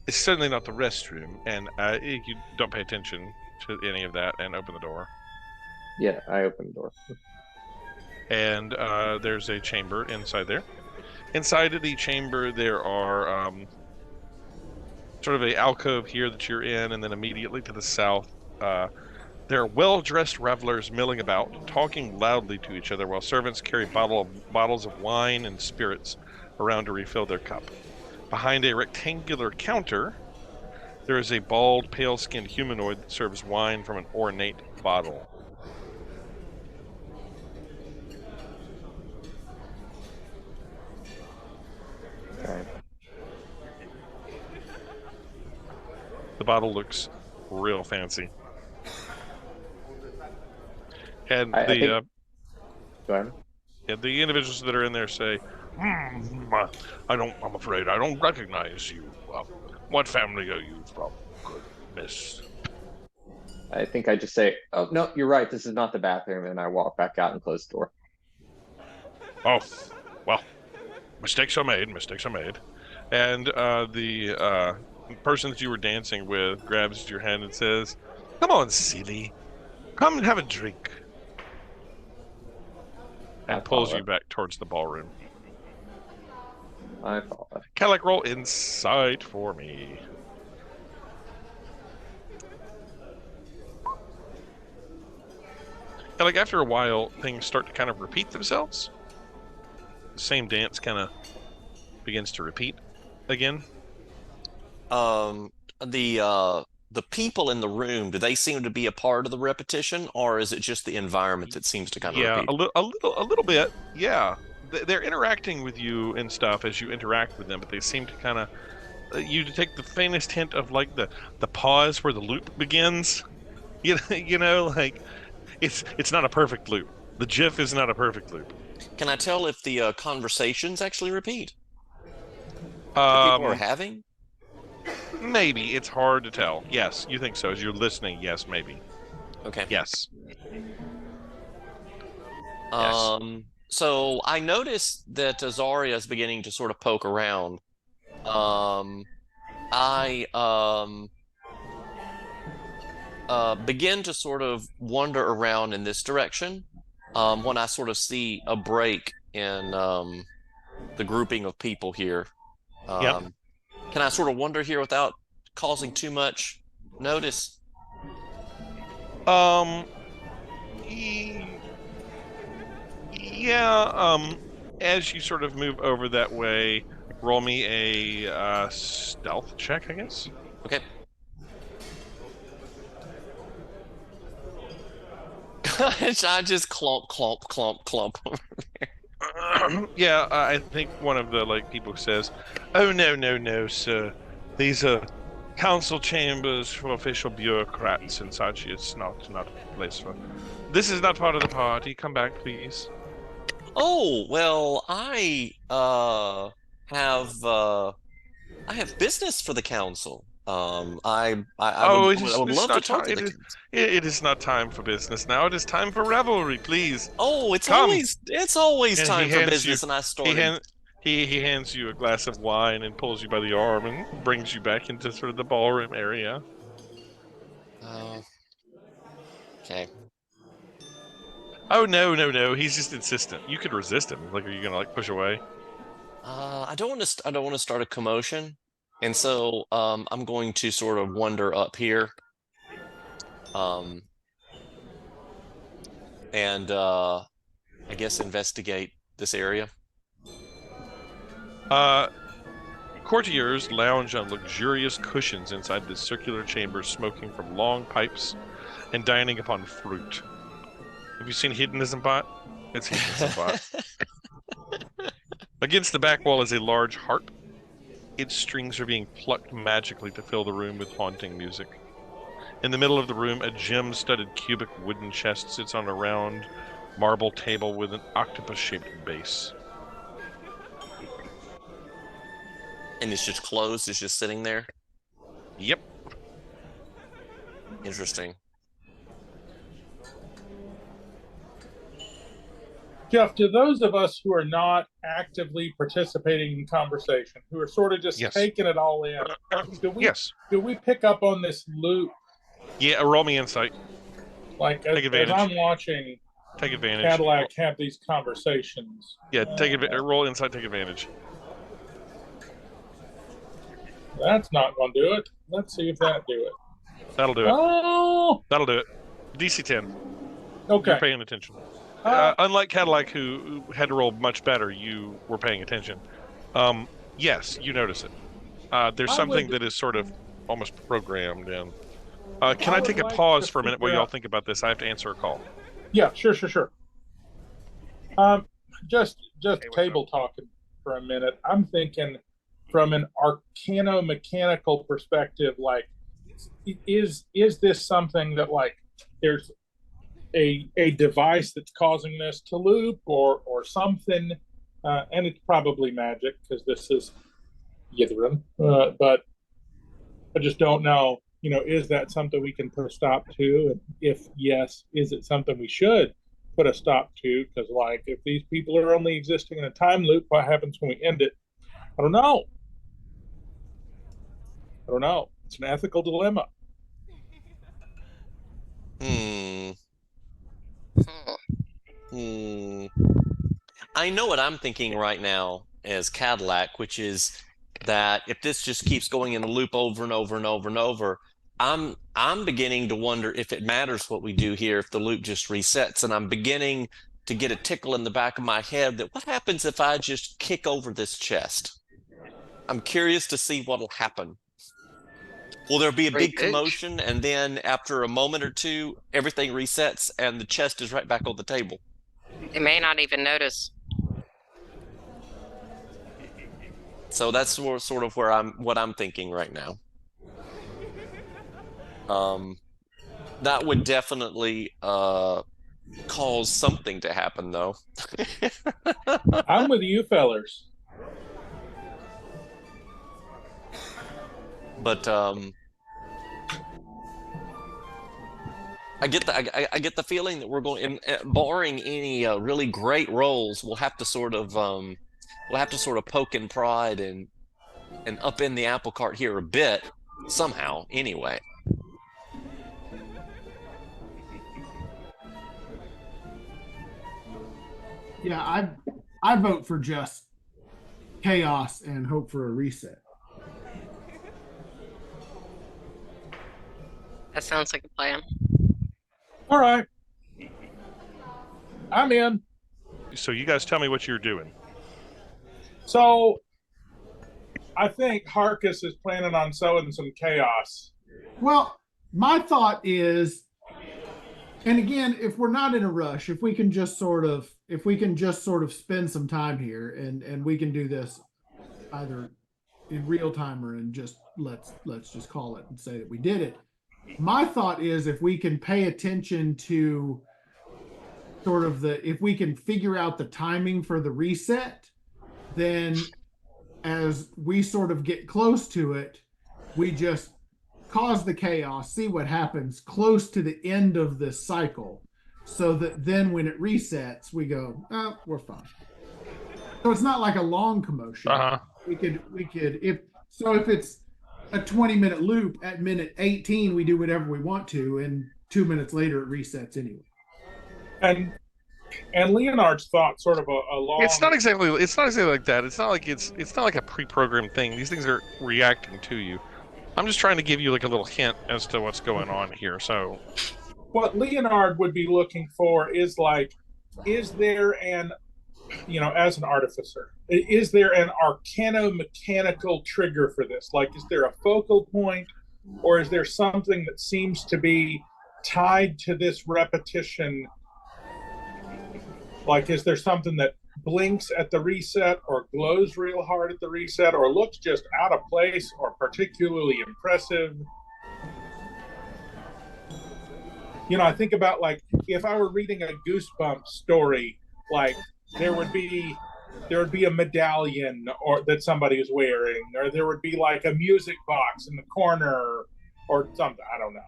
It's certainly not the restroom, and you don't pay attention to any of that, and open the door. Yeah, I opened the door. And there's a chamber inside there. Inside of the chamber, there are sort of a alcove here that you're in, and then immediately to the south, there are well-dressed revelers milling about, talking loudly to each other, while servants carry bottles of wine and spirits around to refill their cup. Behind a rectangular counter, there is a bald, pale-skinned humanoid that serves wine from an ornate bottle. Okay. The bottle looks real fancy. And I think- the Go ahead. the individuals that are in there say, I'm afraid I don't recognize you. What family are you from, good miss? I think I just say, "Oh no, you're right. This is not the bathroom," and I walk back out and close the door. Oh, well, mistakes are made. And the person that you were dancing with grabs your hand and says, "Come on, silly. Come and have a drink." And pulls you back towards the ballroom. I follow. Kellic, roll insight for me. And like after a while, things start to kind of repeat themselves. The same dance kind of begins to repeat again. The people in the room, do they seem to be a part of the repetition, or is it just the environment that seems to kind of Yeah, repeat? a little bit. Yeah, they're interacting with you and stuff as you interact with them, but they seem to kind of you detect the faintest hint of like the pause where the loop begins. You know, like It's not a perfect loop. The GIF is not a perfect loop. Can I tell if the conversations actually repeat? That people are having? Maybe. It's hard to tell. Yes, you think so. As you're listening, yes, maybe. Okay. Yes. So I noticed that Azaria is beginning to sort of poke around. I begin to sort of wander around in this direction when I sort of see a break in the grouping of people here. Yep. Can I sort of wander here without causing too much notice? Yeah, as you sort of move over that way, roll me a stealth check, I guess. Okay. I just clomp over there. Yeah, I think one of the people says, "Oh no, sir. These are council chambers for official bureaucrats and such. It's not a place for. This is not part of the party. Come back, please." Oh, well, I have business for the council. I would love to talk to the council. It is not time for business now. It is time for revelry, please. Oh, it's Come. always And time he for hands business, you- and I started. He hands you a glass of wine and pulls you by the arm and brings you back into sort of the ballroom area. Okay. Oh no. He's just insistent. You could resist him. Are you gonna push away? I don't want to start a commotion, and so I'm going to sort of wander up here. And I guess investigate this area. Courtiers lounge on luxurious cushions inside this circular chamber, smoking from long pipes and dining upon fruit. Have you seen Hedonism Bot? It's Hedonism Bot. Against the back wall is a large harp. Its strings are being plucked magically to fill the room with haunting music. In the middle of the room, a gem-studded cubic wooden chest sits on a round marble table with an octopus-shaped base. And it's just closed. It's just sitting there. Yep. Interesting. Jeff, to those of us who are not actively participating in conversation, who are sort of just Yes. taking it all in, Yes. do we pick up on this loop? Yeah, roll me insight. As I'm watching Take advantage. Cadillac have these conversations. Yeah, roll insight, take advantage. That's not going to do it. Let's see if that do it. That'll do it. Oh, That'll do it. DC 10. okay. You're paying attention. Unlike Cadillac, who had to roll much better, you were paying attention. Yes, you notice it. There's something that is sort of almost programmed in. Can I take a pause for a minute while y'all think about this? I have to answer a call. Yeah, sure. Just table talking for a minute. I'm thinking from an arcano-mechanical perspective, is this something that there's a device that's causing this to loop or something, and it's probably magic because this is Ythrun, but I just don't know. Is that something we can put a stop to? And if yes, is it something we should put a stop to? Because if these people are only existing in a time loop, what happens when we end it? I don't know. It's an ethical dilemma. I know what I'm thinking right now as Cadillac, which is that if this just keeps going in a loop over and over and over and over, I'm beginning to wonder if it matters what we do here, if the loop just resets, and I'm beginning to get a tickle in the back of my head that what happens if I just kick over this chest? I'm curious to see what'll happen. Will there be a big commotion, and then after a moment or two, everything resets and the chest is right back on the table? They may not even notice. So that's sort of what I'm thinking right now. That would definitely cause something to happen, though. I'm with you, fellers. But I get the feeling that we're going, barring any really great rolls, we'll have to sort of poke and prod and up in the apple cart here a bit somehow. Anyway. Yeah, I vote for just chaos and hope for a reset. That sounds like a plan. All right. I'm in. So you guys tell me what you're doing. So I think Harkus is planning on sowing some chaos. Well, my thought is, and again, if we're not in a rush, if we can just sort of spend some time here and we can do this either in real time or in just let's just call it and say that we did it. My thought is if we can pay attention to sort of if we can figure out the timing for the reset, then as we sort of get close to it, we just cause the chaos, see what happens close to the end of this cycle, so that then when it resets, we go, oh, we're fine. So it's not like a long commotion. We could if it's a 20-minute loop, at minute 18 we do whatever we want to, and 2 minutes later it resets anyway. And Leonard's thought sort of a long. It's not exactly like that. It's not like a pre-programmed thing. These things are reacting to you. I'm just trying to give you like a little hint as to what's going on here. So what Leonard would be looking for is like, is there an, as an artificer, is there an arcano-mechanical trigger for this? Like, is there a focal point, or is there something that seems to be tied to this repetition? Like, is there something that blinks at the reset, or glows real hard at the reset, or looks just out of place, or particularly impressive? I think about, like, if I were reading a Goosebumps story, like there would be a medallion or that somebody is wearing, or there would be like a music box in the corner or something. I don't know.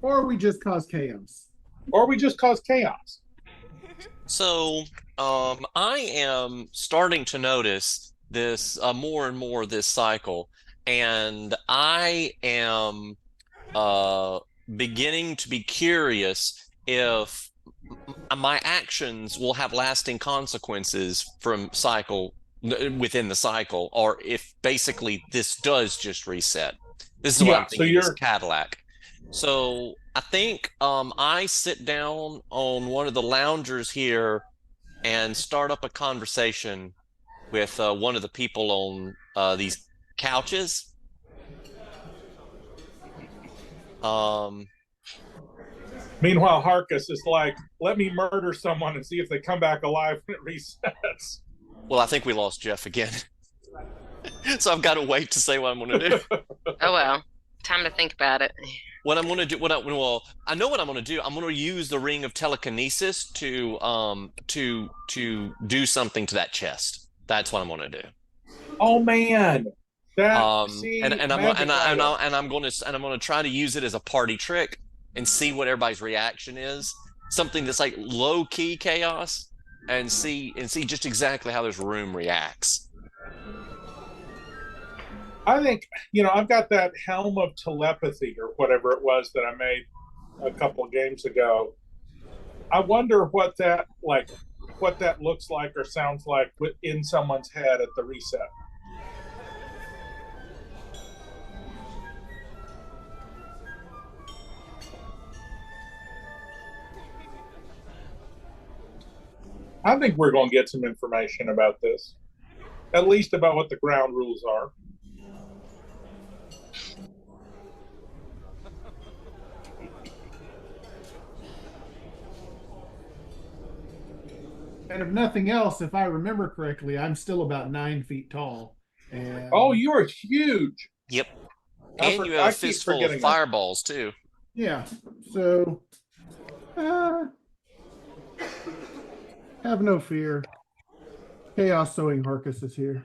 Or we just cause chaos. So I am starting to notice this more and more this cycle, and I am beginning to be curious if my actions will have lasting consequences within the cycle, or if basically this does just reset. This is what I'm thinking. This Cadillac. So I think I sit down on one of the loungers here and start up a conversation with one of the people on these couches. Meanwhile, Harkus is like, let me murder someone and see if they come back alive when it resets. Well, I think we lost Jeff again. So I've got to wait to say what I'm going to do. Oh, well. Time to think about it. What I'm going to do, I know what I'm going to do. I'm going to use the ring of telekinesis to do something to that chest. That's what I'm going to do. Oh man, I'm going to try to use it as a party trick and see what everybody's reaction is. Something that's like low key chaos, and see just exactly how this room reacts. I think, I've got that helm of telepathy or whatever it was that I made a couple of games ago. I wonder what that looks like or sounds like in someone's head at the reset. I think we're going to get some information about this, at least about what the ground rules are. And if nothing else, if I remember correctly, I'm still about 9 feet tall. And Oh, you are huge. Yep. I And for- you have I a keep fistful of forgetting that. fireballs too. yeah. So have no fear. Chaos Sowing Harkus is here.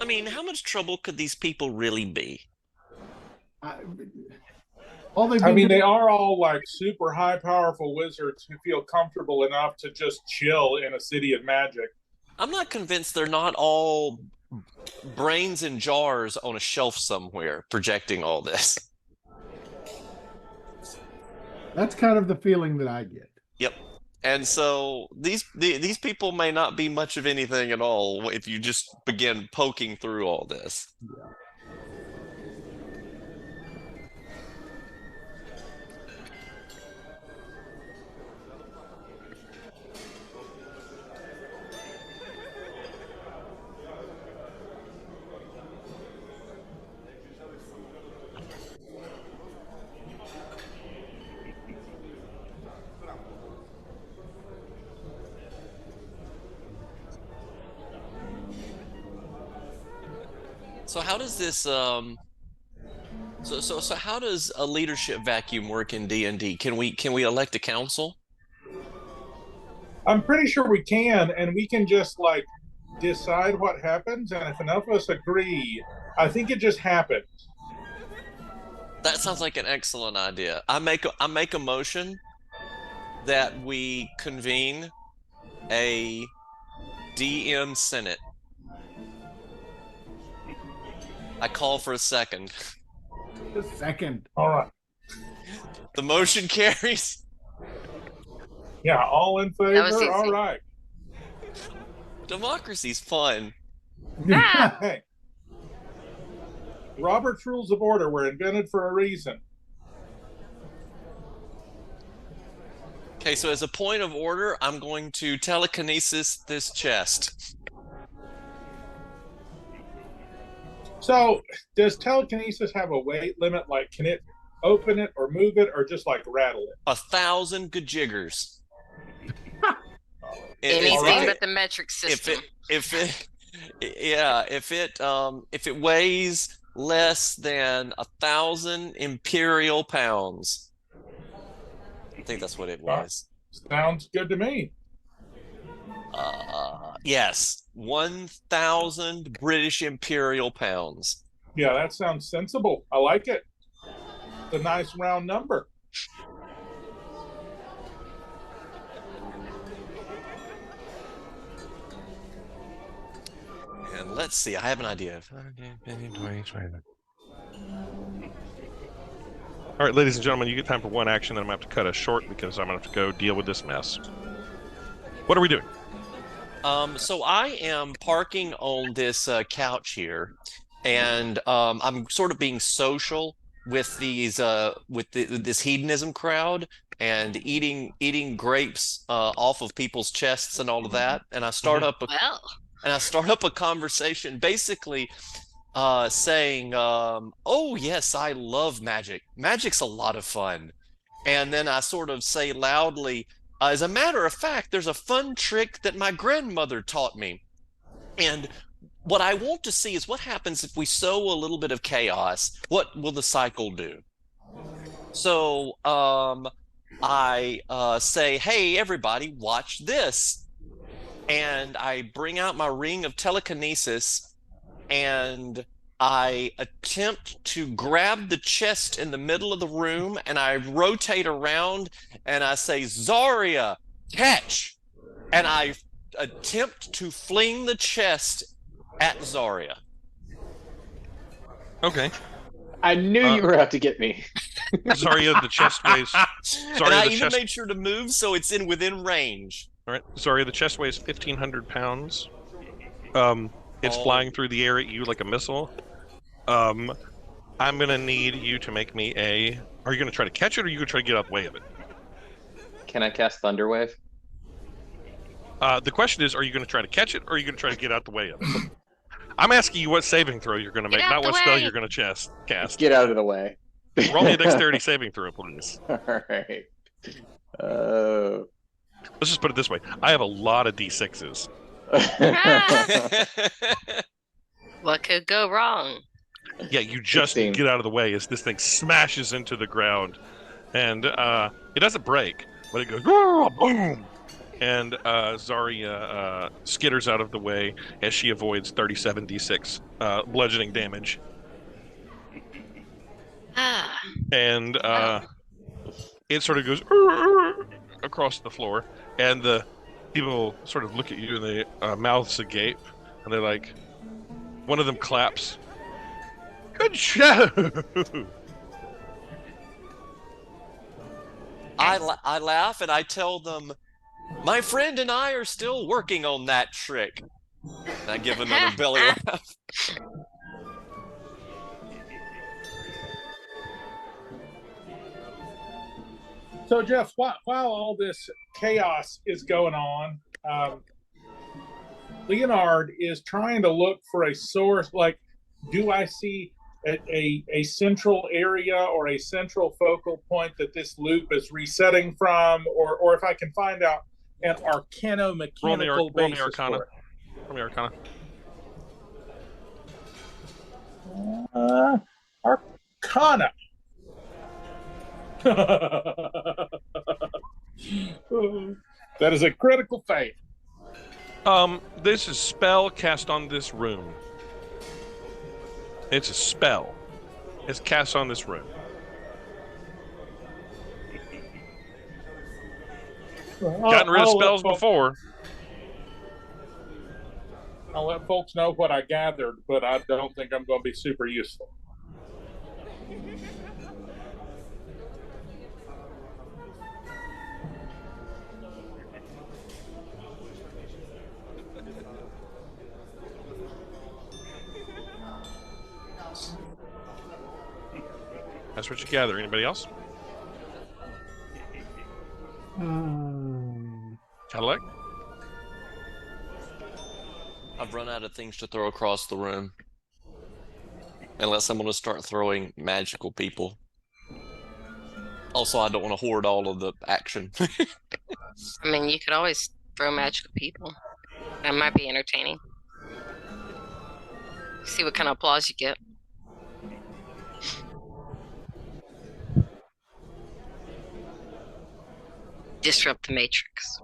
I mean, how much trouble could these people really be? All they've I been mean, doing- they are all like super high, powerful wizards who feel comfortable enough to just chill in a city of magic. I'm not convinced they're not all brains in jars on a shelf somewhere projecting all this. That's kind of the feeling that I get. Yep. And so these people may not be much of anything at all if you just begin poking through all this. So how does this so how does a leadership vacuum work in D&D? Can we elect a council? I'm pretty sure we can, and we can just like decide what happens, and if enough of us agree, I think it just happens. That sounds like an excellent idea. I make a motion that we convene a DM Senate. I call for a second. The second. All right. The motion carries. Yeah, all in That was favor? easy. All right. Democracy's fun. Ah! Hey. Robert's Rules of Order were invented for a reason. Okay, so as a point of order, I'm going to telekinesis this chest. So, does telekinesis have a weight limit? Like, can it open it or move it or just like rattle it? 1,000 gajiggers. Anything right. but the metric system. If it weighs less than 1,000 imperial pounds, I think that's what it was. Sounds good to me. Yes, 1,000 British imperial pounds. Yeah, that sounds sensible. I like it. It's a nice round number. And let's see, I have an idea. All right, ladies and gentlemen, you get time for one action, then I'm going to have to cut us short because I'm going to have to go deal with this mess. What are we doing? So I am parking on this couch here, and I'm sort of being social with these this hedonism crowd and eating grapes off of people's chests and all of that. And I start up a conversation, basically saying, "Oh yes, I love magic. Magic's a lot of fun." And then I sort of say loudly, as a matter of fact, there's a fun trick that my grandmother taught me. And what I want to see is what happens if we sow a little bit of chaos. What will the cycle do? So I say, "Hey, everybody, watch this." And I bring out my ring of telekinesis, and I attempt to grab the chest in the middle of the room, and I rotate around and I say, "Zarya, catch!" And I attempt to fling the chest at Zarya. Okay. I knew you were out to get me. Zarya, the chest weighs... And I Zarya, the even chest... made sure to move so it's within range. All right. Zarya, the chest weighs 1,500 pounds. It's flying through the air at you like a missile. I'm going to need you to make me a... Are you going to try to catch it, or are you going to try to get out the way of it? Can I cast Thunderwave? The question is, are you going to try to catch it, or are you going to try to get out the way of it? I'm asking you what saving throw you're going to make, not what spell you're going to cast. Get out of the way. Roll me a dexterity saving throw, please. All right. Let's just put it this way. I have a lot of D6s. What could go wrong? Yeah, you just 16. get out of the way as this thing smashes into the ground. And it doesn't break, but it goes boom. And Zarya skitters out of the way as she avoids 37 d6 bludgeoning damage. And it sort of goes across the floor, and the people sort of look at you and they mouths agape, and they're like, one of them claps. Good show. I laugh and I tell them, my friend and I are still working on that trick. And I give another belly laugh. So, Jeff, while all this chaos is going on, Leonard is trying to look for a source. Like, do I see a central area or a central focal point that this loop is resetting from, or if I can find out an arcano-mechanical basis Arcana. for it? Roll me Arcana. Arcana. That is a critical fail. This is spell cast on this room. It's a spell. It's cast on this room. Gotten rid of spells before. I'll let folks know what I gathered, but I don't think I'm going to be super useful. That's what you gather. Anybody else? Cadillac? I've run out of things to throw across the room. Unless I'm going to start throwing magical people. Also, I don't want to hoard all of the action. I mean, you could always throw magical people. That might be entertaining. See what kind of applause you get. Disrupt the matrix.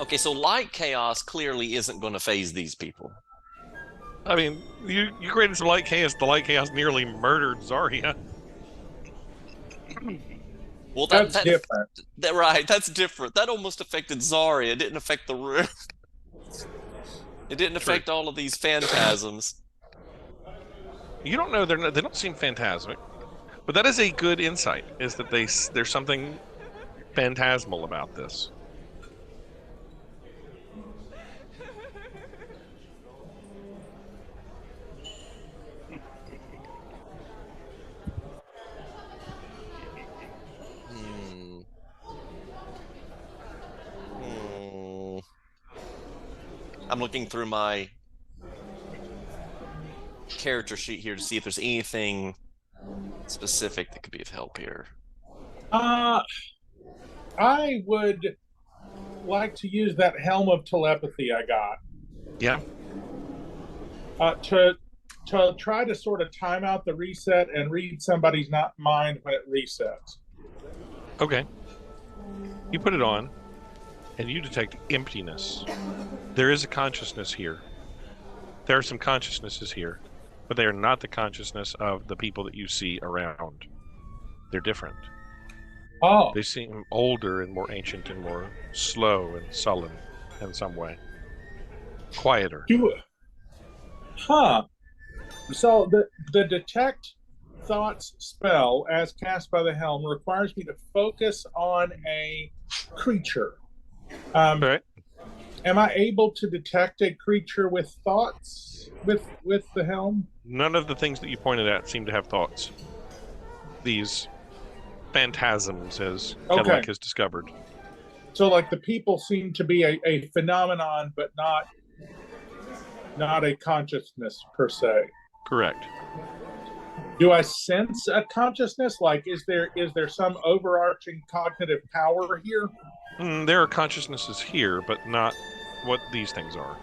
Okay, so light chaos clearly isn't going to phase these people. I mean, you created some light chaos. The light chaos nearly murdered Zarya. Well, That's different. Right, that's different. That almost affected Zarya. It didn't affect the room. It didn't affect all of these phantasms. You don't know. They don't seem phantasmic, but that is a good insight. Is that there's something phantasmal about this. I'm looking through my character sheet here to see if there's anything specific that could be of help here. I would like to use that helm of telepathy I got. Yeah. To try to sort of time out the reset and read somebody's mind when it resets. Okay. You put it on, and you detect emptiness. There is a consciousness here. There are some consciousnesses here, but they are not the consciousness of the people that you see around. They're different. Oh. They seem older and more ancient and more slow and sullen in some way. Quieter. Huh. So the detect thoughts spell, as cast by the helm, requires me to focus on a creature. Right. Am I able to detect a creature with thoughts with the helm? None of the things that you pointed at seem to have thoughts. These phantasms, as Cadillac has discovered. So, like, the people seem to be a phenomenon, but not a consciousness per se. Correct. Do I sense a consciousness? Like, is there some overarching cognitive power here? There are consciousnesses here, but not what these things are.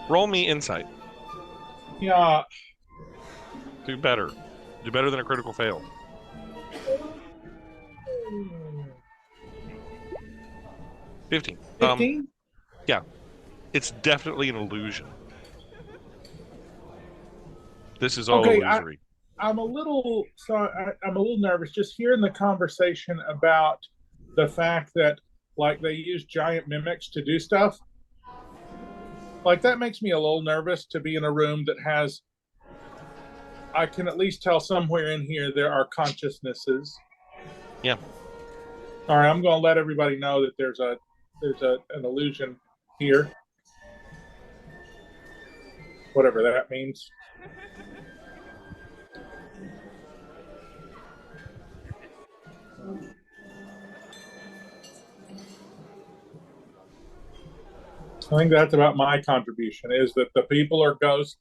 Roll me insight. Yeah. Do better. Do better than a critical fail. 15. 15? Yeah. It's definitely an illusion. This is all illusory. I'm a little nervous just hearing the conversation about the fact that like they use giant mimics to do stuff. Like that makes me a little nervous to be in a room that has, I can at least tell somewhere in here there are consciousnesses. Yeah. All right, I'm going to let everybody know that there's an illusion here. Whatever that means. I think that's about my contribution, is that the people are ghosts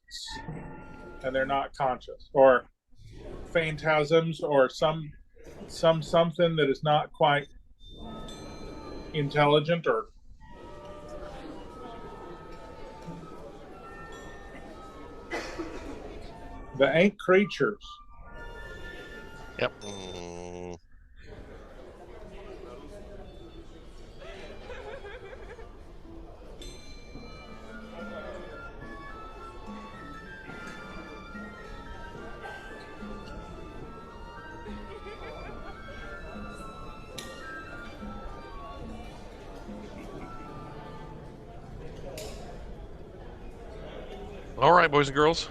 and they're not conscious, or phantasms, or something that is not quite intelligent, or they ain't creatures. Yep. All right, boys and girls.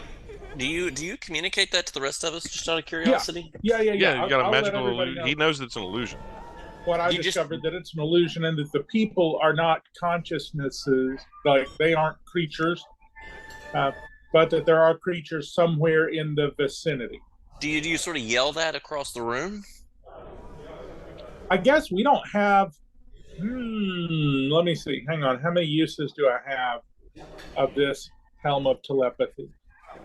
Do you communicate that to the rest of us, just out of curiosity? Yeah. Yeah, you got a I'll magical illusion. He knows it's an illusion. What I discovered that it's an illusion, and that the people are not consciousnesses, like they aren't creatures, but that there are creatures somewhere in the vicinity. Do you sort of yell that across the room? I guess we don't have. Let me see. Hang on. How many uses do I have of this helm of telepathy?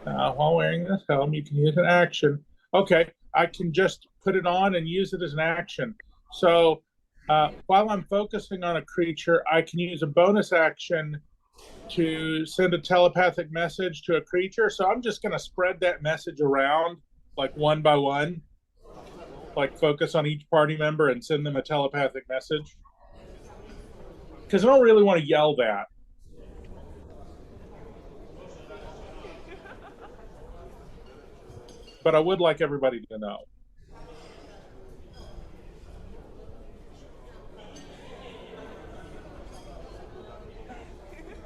While wearing this helm, you can use an action. Okay, I can just put it on and use it as an action. So while I'm focusing on a creature, I can use a bonus action to send a telepathic message to a creature. So I'm just going to spread that message around, like one by one, like focus on each party member and send them a telepathic message. Because I don't really want to yell that. But I would like everybody to know.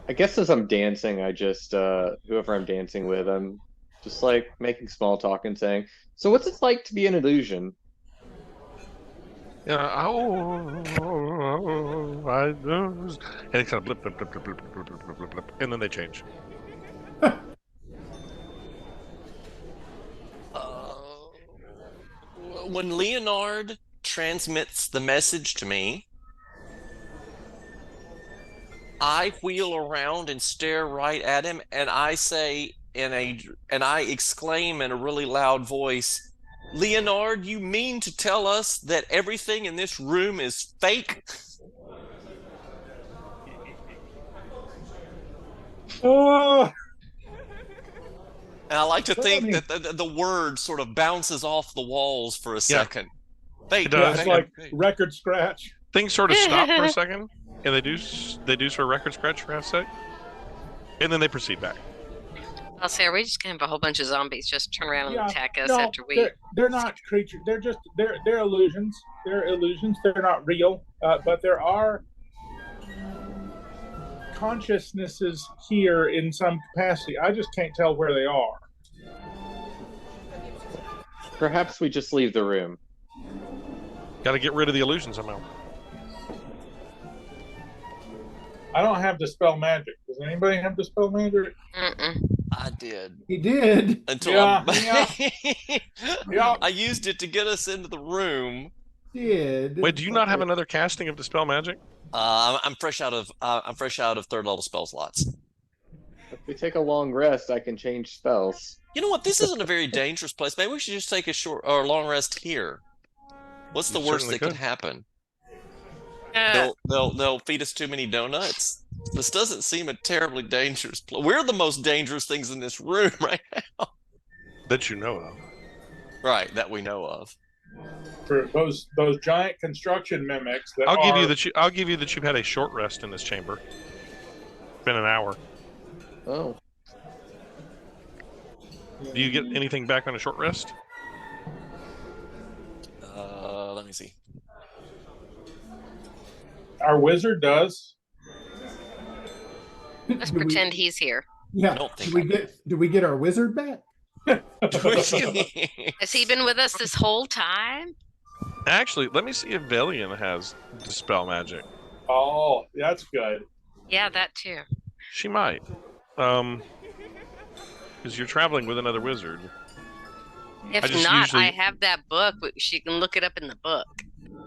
I guess as I'm dancing, I just whoever I'm dancing with, I'm just like making small talk and saying, "So what's it like to be an illusion?" Yeah. I know. And it kind of blip, blip, blip, blip, blip, blip, blip, blip, blip, blip, and then they change. When Leonard transmits the message to me, I wheel around and stare right at him, and I say and I exclaim in a really loud voice, "Leonard, you mean to tell us that everything in this room is fake?" Oh. And I like to think that the word sort of bounces off the walls for a second. Fake. It does. It's like record scratch. Things sort of stop for a second, and they do sort of record scratch for half a sec, and then they proceed back. I'll say, are we just gonna have a whole bunch of zombies just turn around and attack us after we? They're not creatures. They're illusions. They're illusions. They're not real. But there are consciousnesses here in some capacity. I just can't tell where they are. Perhaps we just leave the room. Got to get rid of the illusion somehow. I don't have Dispel Magic. Does anybody have Dispel Magic? I did. He did. Until Yeah. I used it to get us into the room. Did. Wait, do you not have another casting of Dispel Magic? I'm fresh out of third level spell slots. If we take a long rest, I can change spells. You know what? This isn't a very dangerous place. Maybe we should just take a short or long rest here. What's the You worst certainly that could could. happen? Uh, They'll feed us too many donuts. This doesn't seem a terribly dangerous place. We're the most dangerous things in this room right now. That you know of. Right, that we know of. For those giant construction mimics that I'll give are, you that you've had a short rest in this chamber. It's been an hour. Oh, Do you get anything back on a short rest? Let me see. our wizard does. let's pretend he's here. Yeah. don't think Do we get our wizard back? Has he been with us this whole time? Actually, let me see if Velian has Dispel Magic. Oh, that's good. Yeah, that too. She might. Because you're traveling with another wizard. If I just not, usually- I have that book. She can look it up in the book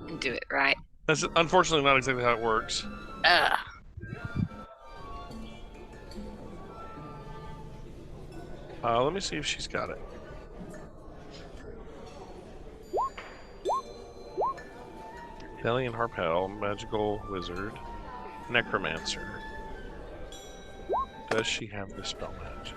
and do it, right? That's unfortunately not exactly how it works. Ugh. Let me see if she's got it. Velian Harpel, Magical Wizard, Necromancer. Does she have the spell magic?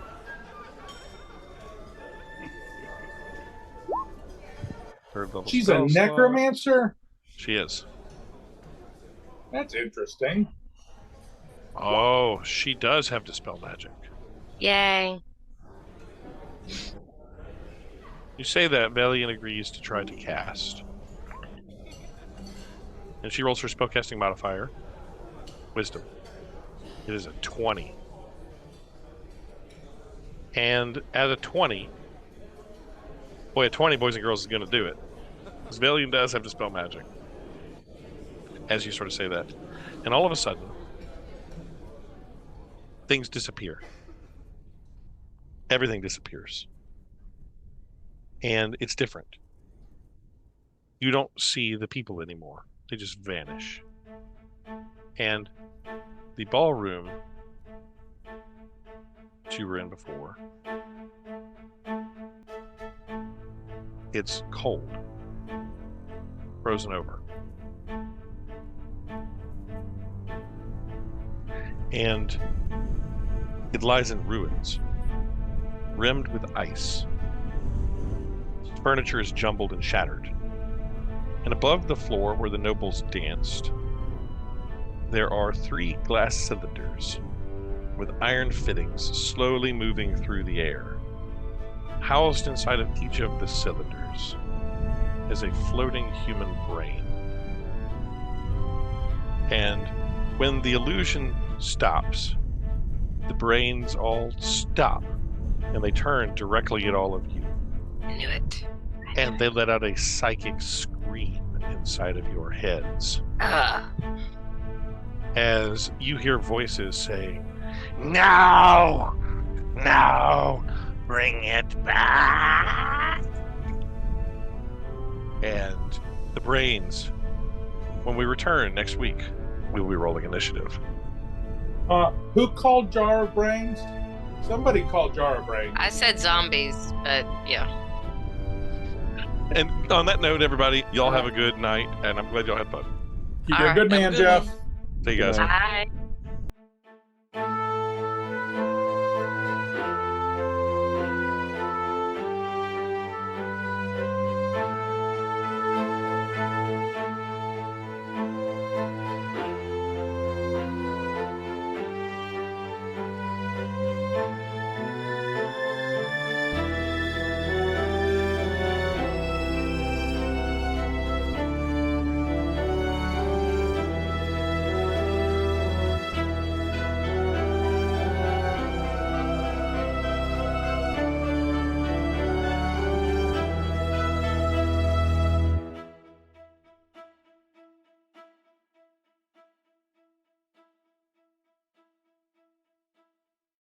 Third level She's a spell slot. necromancer? She is. That's interesting. Oh, she does have Dispel Magic. Yay. You say that, Velian agrees to try to cast. And she rolls her spellcasting modifier. Wisdom. It is a 20. And at a 20, boy, a 20, boys and girls, is going to do it. Because Velian does have Dispel Magic. As you sort of say that. And all of a sudden, things disappear. Everything disappears. And it's different. You don't see the people anymore. They just vanish. And the ballroom that you were in before, it's cold. Frozen over. And it lies in ruins, rimmed with ice. Furniture is jumbled and shattered. And above the floor where the nobles danced, there are 3 glass cylinders with iron fittings slowly moving through the air. Housed inside of each of the cylinders is a floating human brain. And when the illusion stops, the brains all stop and they turn directly at all of you. I knew it. And they let out a psychic scream inside of your heads as you hear voices saying, "No! No! Bring it back!" And the brains, when we return next week, we'll be rolling initiative. Who called Jar of Brains? Somebody called Jar of Brains. I said zombies, but yeah. And on that note, everybody, y'all have a good night, and I'm glad y'all had fun. You're All a good right, man, good Jeff. one. See you guys. Yeah. Bye.